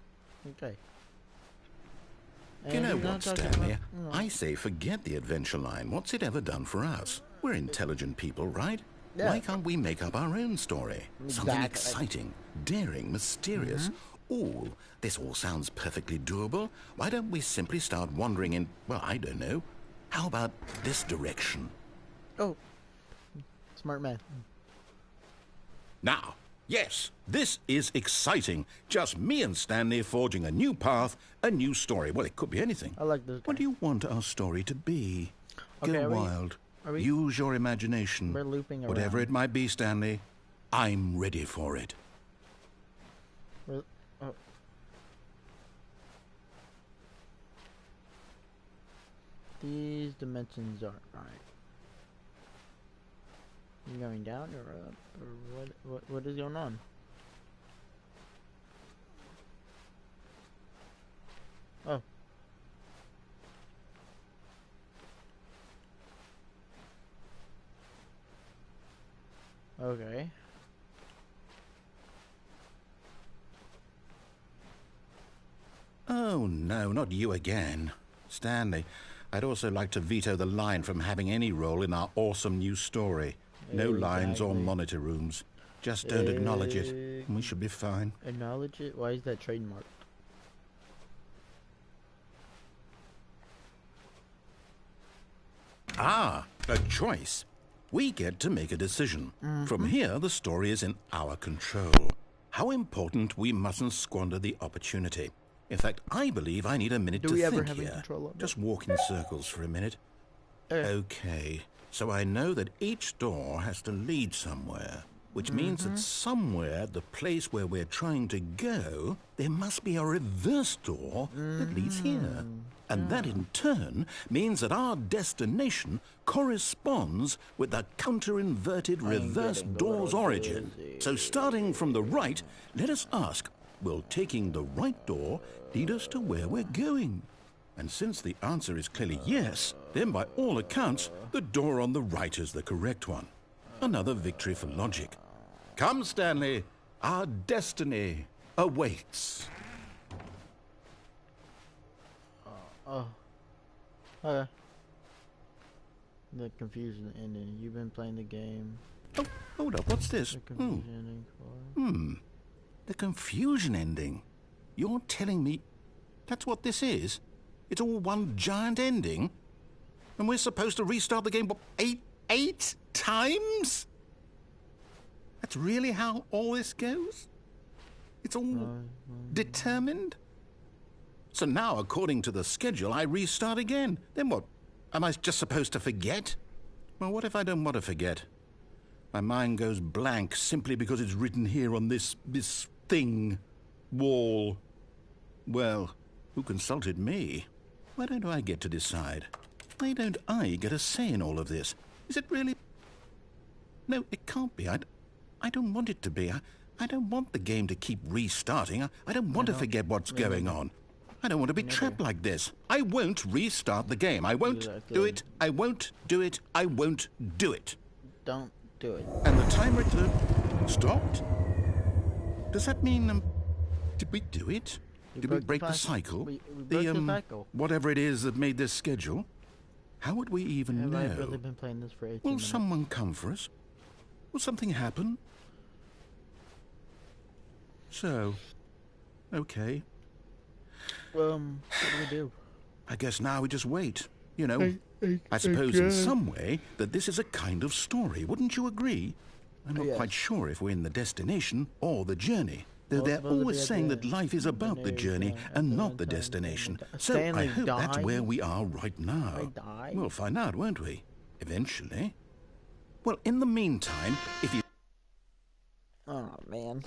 [SPEAKER 1] Okay.
[SPEAKER 2] You know what, Stanley? I say forget the adventure line. What's it ever done for us? We're intelligent people, right?
[SPEAKER 1] Yeah.
[SPEAKER 2] Why can't we make up our own story? Something exciting, daring, mysterious. Ooh, this all sounds perfectly doable. Why don't we simply start wandering in, well, I don't know. How about this direction?
[SPEAKER 1] Oh. Smart man.
[SPEAKER 2] Now, yes, this is exciting. Just me and Stanley forging a new path, a new story. Well, it could be anything.
[SPEAKER 1] I like this guy.
[SPEAKER 2] What do you want our story to be?
[SPEAKER 1] Okay,
[SPEAKER 2] Go wild. Use your imagination.
[SPEAKER 1] We're looping around.
[SPEAKER 2] Whatever it might be, Stanley, I'm ready for it.
[SPEAKER 1] These dimensions aren't right. You going down or up, or what is going on? Oh. Okay.
[SPEAKER 2] Oh, no, not you again. Stanley, I'd also like to veto the line from having any role in our awesome new story. No lines or monitor rooms. Just don't acknowledge it, and we should be fine.
[SPEAKER 1] Acknowledge it? Why is that trademarked?
[SPEAKER 2] Ah, a choice. We get to make a decision. From here, the story is in our control. How important we mustn't squander the opportunity. In fact, I believe I need a minute to think here.
[SPEAKER 1] Do we ever have control of it?
[SPEAKER 2] Just walk in circles for a minute. Okay, so I know that each door has to lead somewhere. which means that somewhere at the place where we're trying to go, there must be a reverse door that leads here. And that in turn means that our destination corresponds with the counter-inverted reverse door's origin. So starting from the right, let us ask, will taking the right door lead us to where we're going? And since the answer is clearly yes, then by all accounts, the door on the right is the correct one. Another victory for logic. Come, Stanley, our destiny awaits.
[SPEAKER 1] Okay. The confusion ending. You've been playing the game.
[SPEAKER 2] Oh, hold up, what's this?
[SPEAKER 1] The confusion ending for...
[SPEAKER 2] The confusion ending. You're telling me that's what this is? It's all one giant ending? And we're supposed to restart the game, what, eight times? That's really how all this goes? It's all determined? So now, according to the schedule, I restart again. Then what? Am I just supposed to forget? Well, what if I don't want to forget? My mind goes blank simply because it's written here on this thing, wall. Well, who consulted me? Why don't I get to decide? Why don't I get a say in all of this? Is it really... No, it can't be. I don't want it to be. I don't want the game to keep restarting. I don't want to forget what's going on. I don't want to be trapped like this. I won't restart the game. I won't do it. I won't do it. I won't do it.
[SPEAKER 1] Don't do it.
[SPEAKER 2] And the timer stopped? Does that mean, did we do it? Did we break the cycle?
[SPEAKER 1] We broke the cycle.
[SPEAKER 2] Whatever it is that made this schedule? How would we even know?
[SPEAKER 1] I've really been playing this for 18
[SPEAKER 2] Will
[SPEAKER 1] minutes.
[SPEAKER 2] someone come for us? Will something happen? So, okay.
[SPEAKER 1] What do we do?
[SPEAKER 2] I guess now we just wait. You know, I suppose in some way that this is a kind of story. Wouldn't you agree? I'm not quite sure if we're in the destination or the journey. Though they're always saying that life is about the journey and not the destination. So I hope that's where we are right now. We'll find out, won't we? Eventually. Well, in the meantime, if you...
[SPEAKER 1] Oh, man.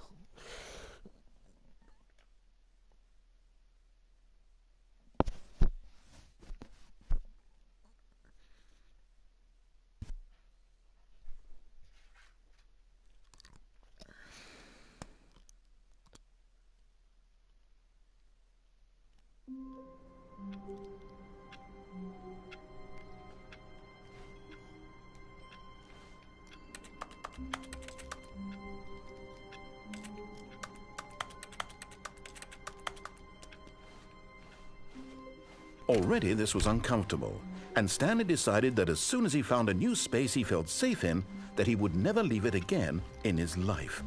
[SPEAKER 2] Already this was uncomfortable, and Stanley decided that as soon as he found a new space he felt safe in, that he would never leave it again in his life.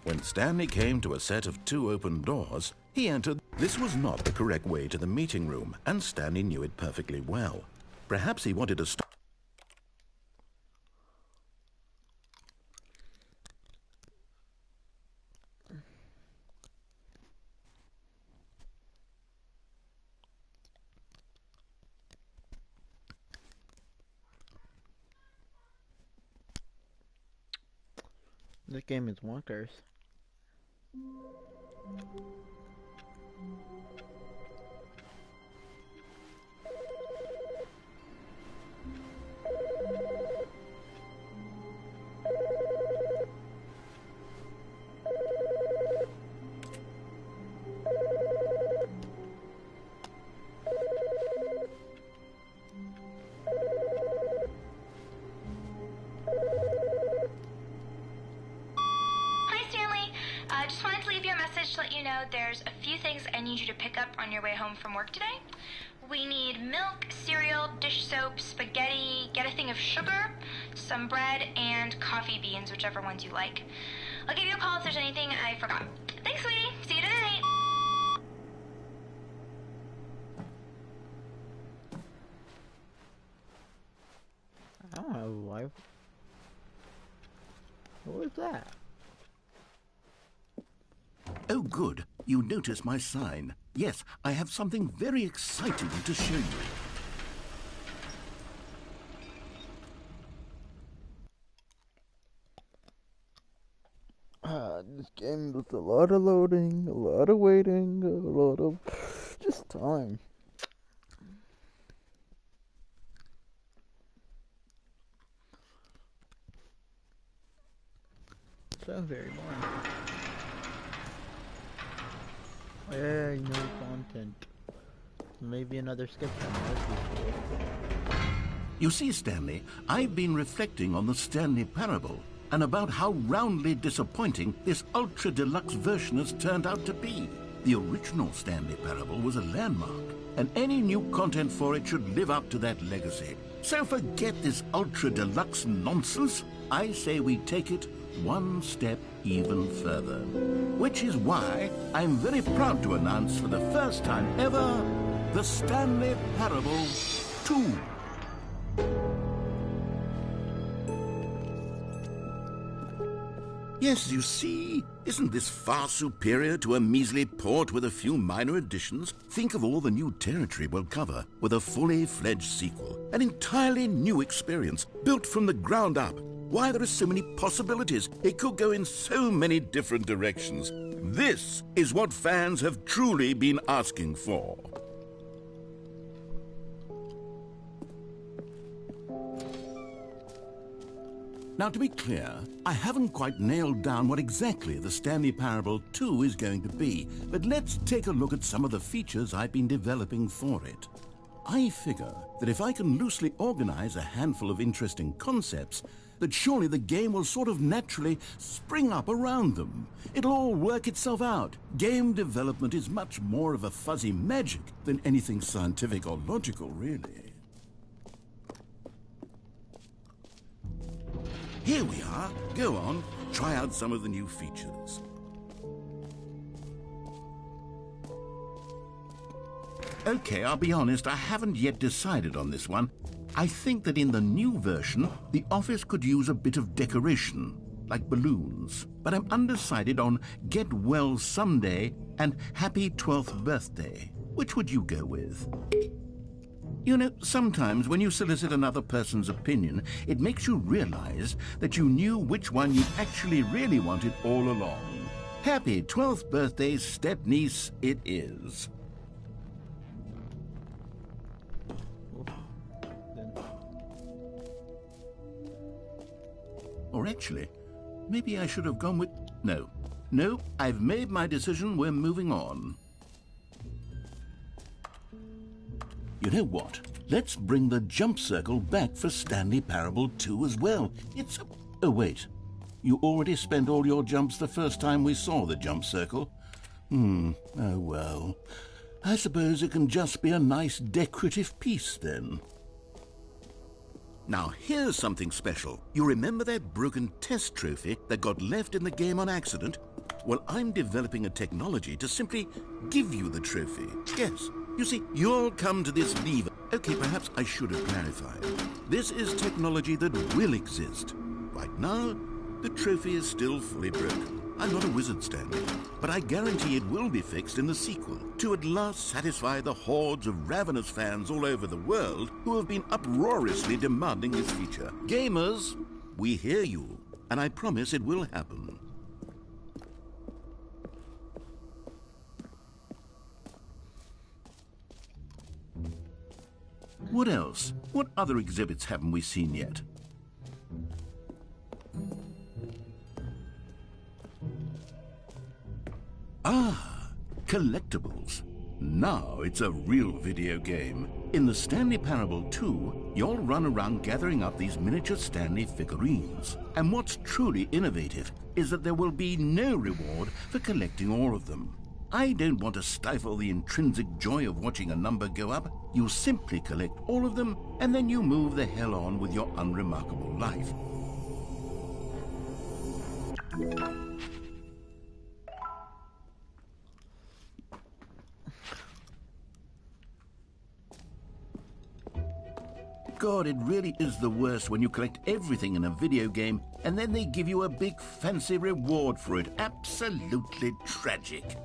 [SPEAKER 2] When Stanley came to a set of 2 open doors, he entered. This was not the correct way to the meeting room, and Stanley knew it perfectly well. Perhaps he wanted to stop.
[SPEAKER 1] This game is wonkers.
[SPEAKER 6] To let you know there's a few things I need you to pick up on your way home from work today. We need milk, cereal, dish soap, spaghetti, get a thing of sugar, some bread, and coffee beans, whichever ones you like. I'll give you a call if there's anything I forgot. Thanks, sweetie. See you tonight.
[SPEAKER 1] I don't have a wife. What was that?
[SPEAKER 2] Oh, good. You noticed my sign. Yes, I have something very exciting to show you.
[SPEAKER 1] This game is a lot of loading, a lot of waiting, a lot of just time. So very boring. Hey, no content. Maybe another skip time.
[SPEAKER 2] You see, Stanley, I've been reflecting on the Stanley Parable and about how roundly disappointing this ultra deluxe version has turned out to be. The original Stanley Parable was a landmark, and any new content for it should live up to that legacy. So forget this ultra deluxe nonsense. I say we take it one step even further. Which is why I'm very proud to announce for the first time ever, the Stanley Parable 2. Yes, you see, isn't this far superior to a measly port with a few minor additions? Think of all the new territory we'll cover with a fully fledged sequel. An entirely new experience, built from the ground up. Why, there are so many possibilities. It could go in so many different directions. This is what fans have truly been asking for. Now, to be clear, I haven't quite nailed down what exactly the Stanley Parable 2 is going to be, but let's take a look at some of the features I've been developing for it. I figure that if I can loosely organize a handful of interesting concepts, that surely the game will sort of naturally spring up around them. It'll all work itself out. Game development is much more of a fuzzy magic than anything scientific or logical, really. Here we are. Go on, try out some of the new features. Okay, I'll be honest, I haven't yet decided on this one. I think that in the new version, the office could use a bit of decoration, like balloons. But I'm undecided on Get Well Someday and Happy 12th Birthday. Which would you go with? You know, sometimes when you solicit another person's opinion, it makes you realize that you knew which one you actually really wanted all along. Happy 12th birthday, step-niece, it is. Or actually, maybe I should have gone with... No, I've made my decision, we're moving on. You know what? Let's bring the jump circle back for Stanley Parable 2 as well. It's a... Oh, wait. You already spent all your jumps the first time we saw the jump circle? Oh, well. I suppose it can just be a nice decorative piece, then. Now, here's something special. You remember that broken test trophy that got left in the game on accident? Well, I'm developing a technology to simply give you the trophy. Yes. You see, you'll come to this lever. Okay, perhaps I should have clarified. This is technology that will exist. Right now, the trophy is still fully broken. I'm not a wizard, Stanley, but I guarantee it will be fixed in the sequel to at last satisfy the hordes of ravenous fans all over the world who have been uproariously demanding this feature. Gamers, we hear you, and I promise it will happen. What else? What other exhibits haven't we seen yet? Ah, collectibles. Now it's a real video game. In the Stanley Parable 2, you'll run around gathering up these miniature Stanley figurines. And what's truly innovative is that there will be no reward for collecting all of them. I don't want to stifle the intrinsic joy of watching a number go up. You simply collect all of them, and then you move the hell on with your unremarkable life. God, it really is the worst when you collect everything in a video game and then they give you a big fancy reward for it. Absolutely tragic.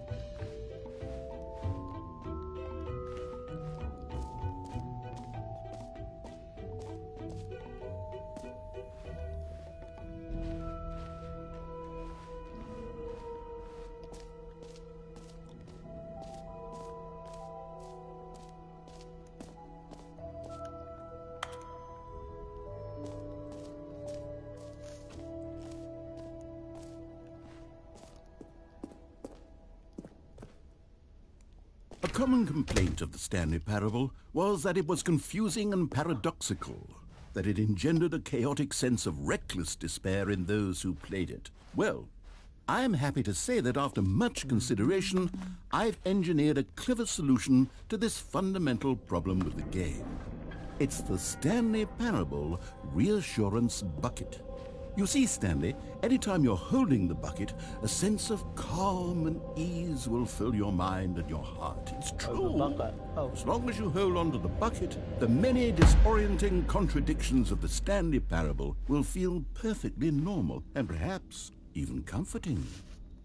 [SPEAKER 7] common complaint of the Stanley Parable was that it was confusing and paradoxical, that it engendered a chaotic sense of reckless despair in those who played it. Well, I'm happy to say that after much consideration, I've engineered a clever solution to this fundamental problem with the game. It's the Stanley Parable Reassurance Bucket. You see, Stanley, anytime you're holding the bucket, a sense of calm and ease will fill your mind and your heart. It's true. As long as you hold on to the bucket, the many disorienting contradictions of the Stanley Parable will feel perfectly normal and perhaps even comforting.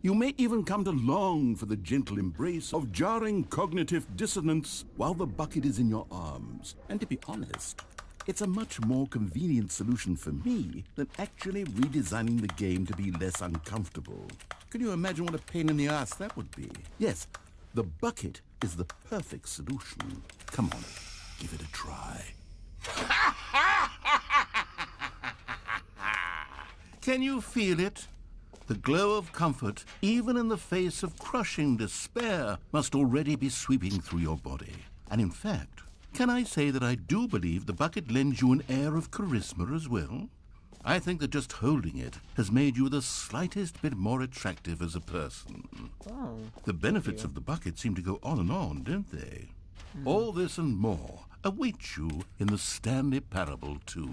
[SPEAKER 7] You may even come to long for the gentle embrace of jarring cognitive dissonance while the bucket is in your arms. And to be honest, it's a much more convenient solution for me than actually redesigning the game to be less uncomfortable. Can you imagine what a pain in the ass that would be? Yes, the bucket is the perfect solution. Come on, give it a try. Can you feel it? The glow of comfort, even in the face of crushing despair, must already be sweeping through your body. And in fact, can I say that I do believe the bucket lends you an air of charisma as well? I think that just holding it has made you the slightest bit more attractive as a person.
[SPEAKER 1] Oh,
[SPEAKER 7] the benefits of the bucket seem to go on, don't they? All this and more await you in the Stanley Parable 2.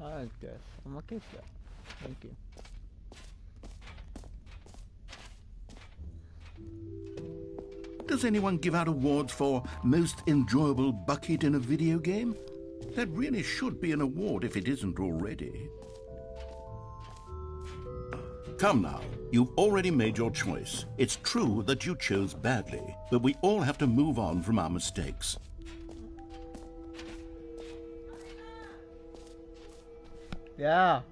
[SPEAKER 1] I guess I'm okay with that. Thank you.
[SPEAKER 7] Does anyone give out awards for most enjoyable bucket in a video game? That really should be an award if it isn't already. Come now, you've already made your choice. It's true that you chose badly, but we all have to move on from our mistakes.
[SPEAKER 1] Yeah.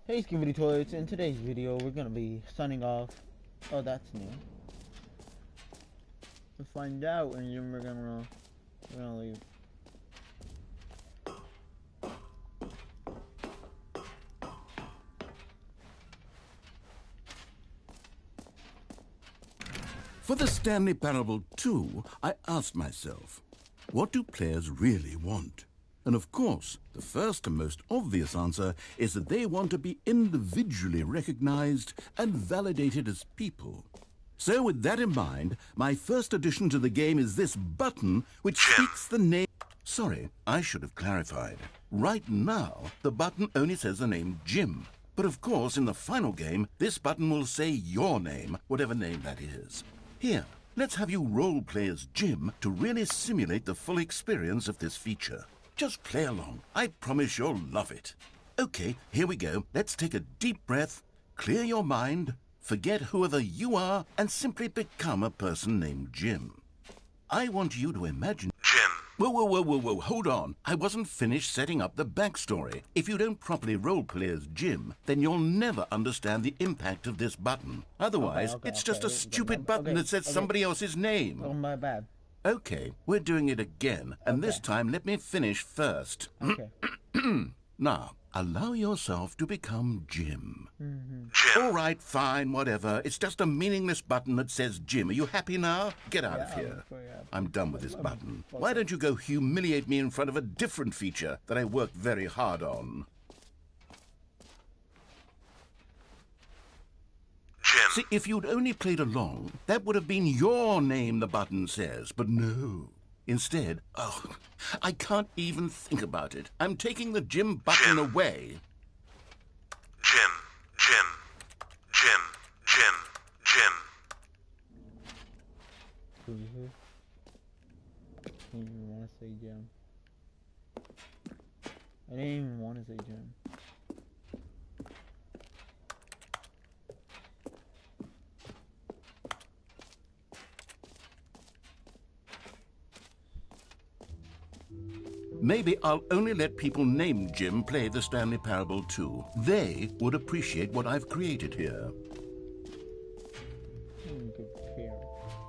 [SPEAKER 1] Hey Skibidi Toilets, in today's video we're gonna be signing off. Oh, that's new. To find out, and then we're gonna leave.
[SPEAKER 7] For the Stanley Parable 2, I asked myself, what do players really want? And of course, the first and most obvious answer is that they want to be individually recognized and validated as people. So with that in mind, my first addition to the game is this button which speaks the name... Sorry, I should have clarified. Right now, the button only says the name Jim. But of course, in the final game, this button will say your name, whatever name that is. Here, let's have you role-play as Jim to really simulate the full experience of this feature. Just play along. I promise you'll love it. Okay, here we go. Let's take a deep breath, clear your mind, forget whoever you are, and simply become a person named Jim. I want you to imagine... Jim. Whoa, hold on. I wasn't finished setting up the backstory. If you don't properly roleplay as Jim, then you'll never understand the impact of this button. Otherwise, it's just a stupid button that says somebody else's name.
[SPEAKER 1] Oh, my bad.
[SPEAKER 7] Okay, we're doing it again, and this time let me finish first.
[SPEAKER 1] Okay.
[SPEAKER 7] Now, allow yourself to become Jim.
[SPEAKER 2] Jim.
[SPEAKER 7] All right, fine, whatever. It's just a meaningless button that says Jim. Are you happy now? Get out of here. I'm done with this button. Why don't you go humiliate me in front of a different feature that I worked very hard on?
[SPEAKER 2] Jim.
[SPEAKER 7] See, if you'd only played along, that would have been your name, the button says. But no. Instead, oh, I can't even think about it. I'm taking the Jim button away.
[SPEAKER 2] Jim.
[SPEAKER 1] I didn't even want to say Jim. I didn't even want to say Jim.
[SPEAKER 7] maybe I'll only let people named Jim play the Stanley Parable too. They would appreciate what I've created here.
[SPEAKER 1] Good care.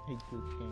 [SPEAKER 1] Hey, good care.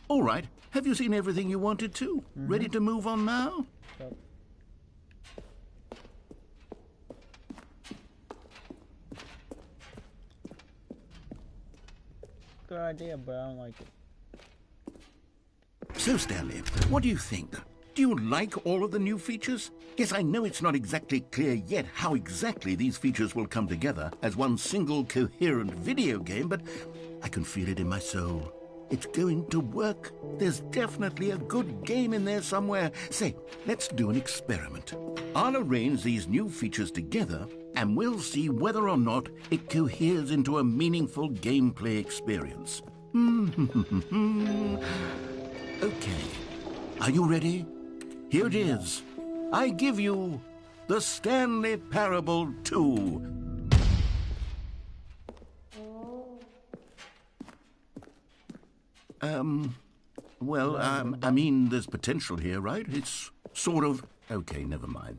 [SPEAKER 7] All right. Have you seen everything you wanted to? Ready to move on now?
[SPEAKER 1] Yep. Good idea, but I don't like it.
[SPEAKER 7] So, Stanley, what do you think? Do you like all of the new features? Yes, I know it's not exactly clear yet how exactly these features will come together as one single coherent video game, but I can feel it in my soul. It's going to work. There's definitely a good game in there somewhere. Say, let's do an experiment. I'll arrange these new features together, and we'll see whether or not it coheres into a meaningful gameplay experience. Okay. Are you ready? Here it is. I give you the Stanley Parable 2. I mean, there's potential here, right? It's sort of... Okay, never mind.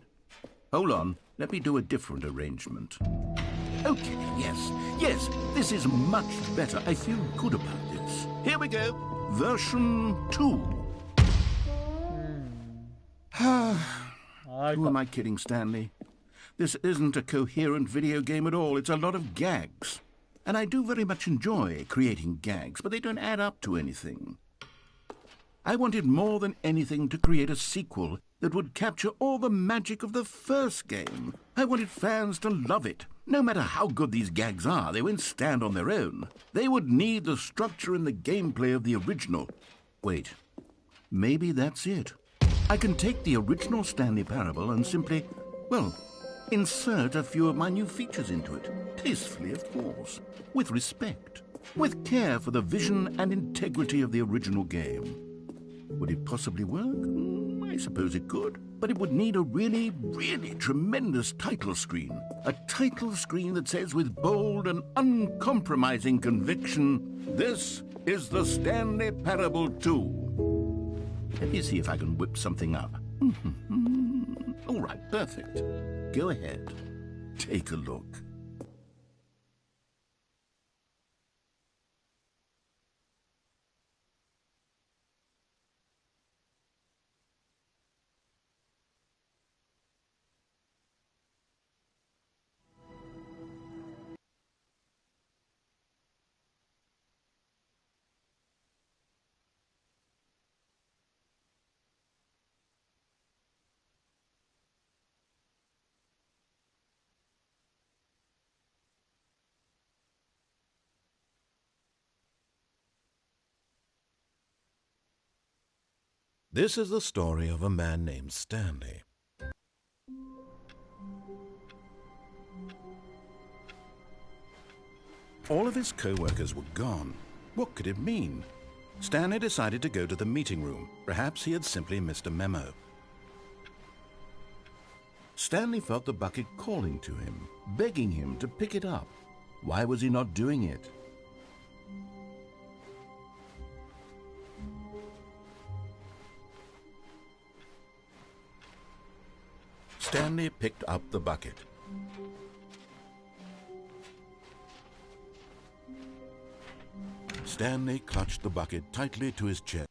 [SPEAKER 7] Hold on. Let me do a different arrangement. Okay, yes, this is much better. I feel good about this. Here we go. Version 2. Who am I kidding, Stanley? This isn't a coherent video game at all. It's a lot of gags. And I do very much enjoy creating gags, but they don't add up to anything. I wanted more than anything to create a sequel that would capture all the magic of the first game. I wanted fans to love it. No matter how good these gags are, they won't stand on their own. They would need the structure and the gameplay of the original. Wait, maybe that's it. I can take the original Stanley Parable and simply, well, insert a few of my new features into it. Tastefully, of course. With respect. With care for the vision and integrity of the original game. Would it possibly work? I suppose it could. But it would need a really, really tremendous title screen. A title screen that says with bold and uncompromising conviction, "This is the Stanley Parable 2." Let me see if I can whip something up. All right, perfect. Go ahead. Take a look.
[SPEAKER 2] This is the story of a man named Stanley. All of his co-workers were gone. What could it mean? Stanley decided to go to the meeting room. Perhaps he had simply missed a memo. Stanley felt the bucket calling to him, begging him to pick it up. Why was he not doing it? Stanley picked up the bucket. Stanley clutched the bucket tightly to his chest.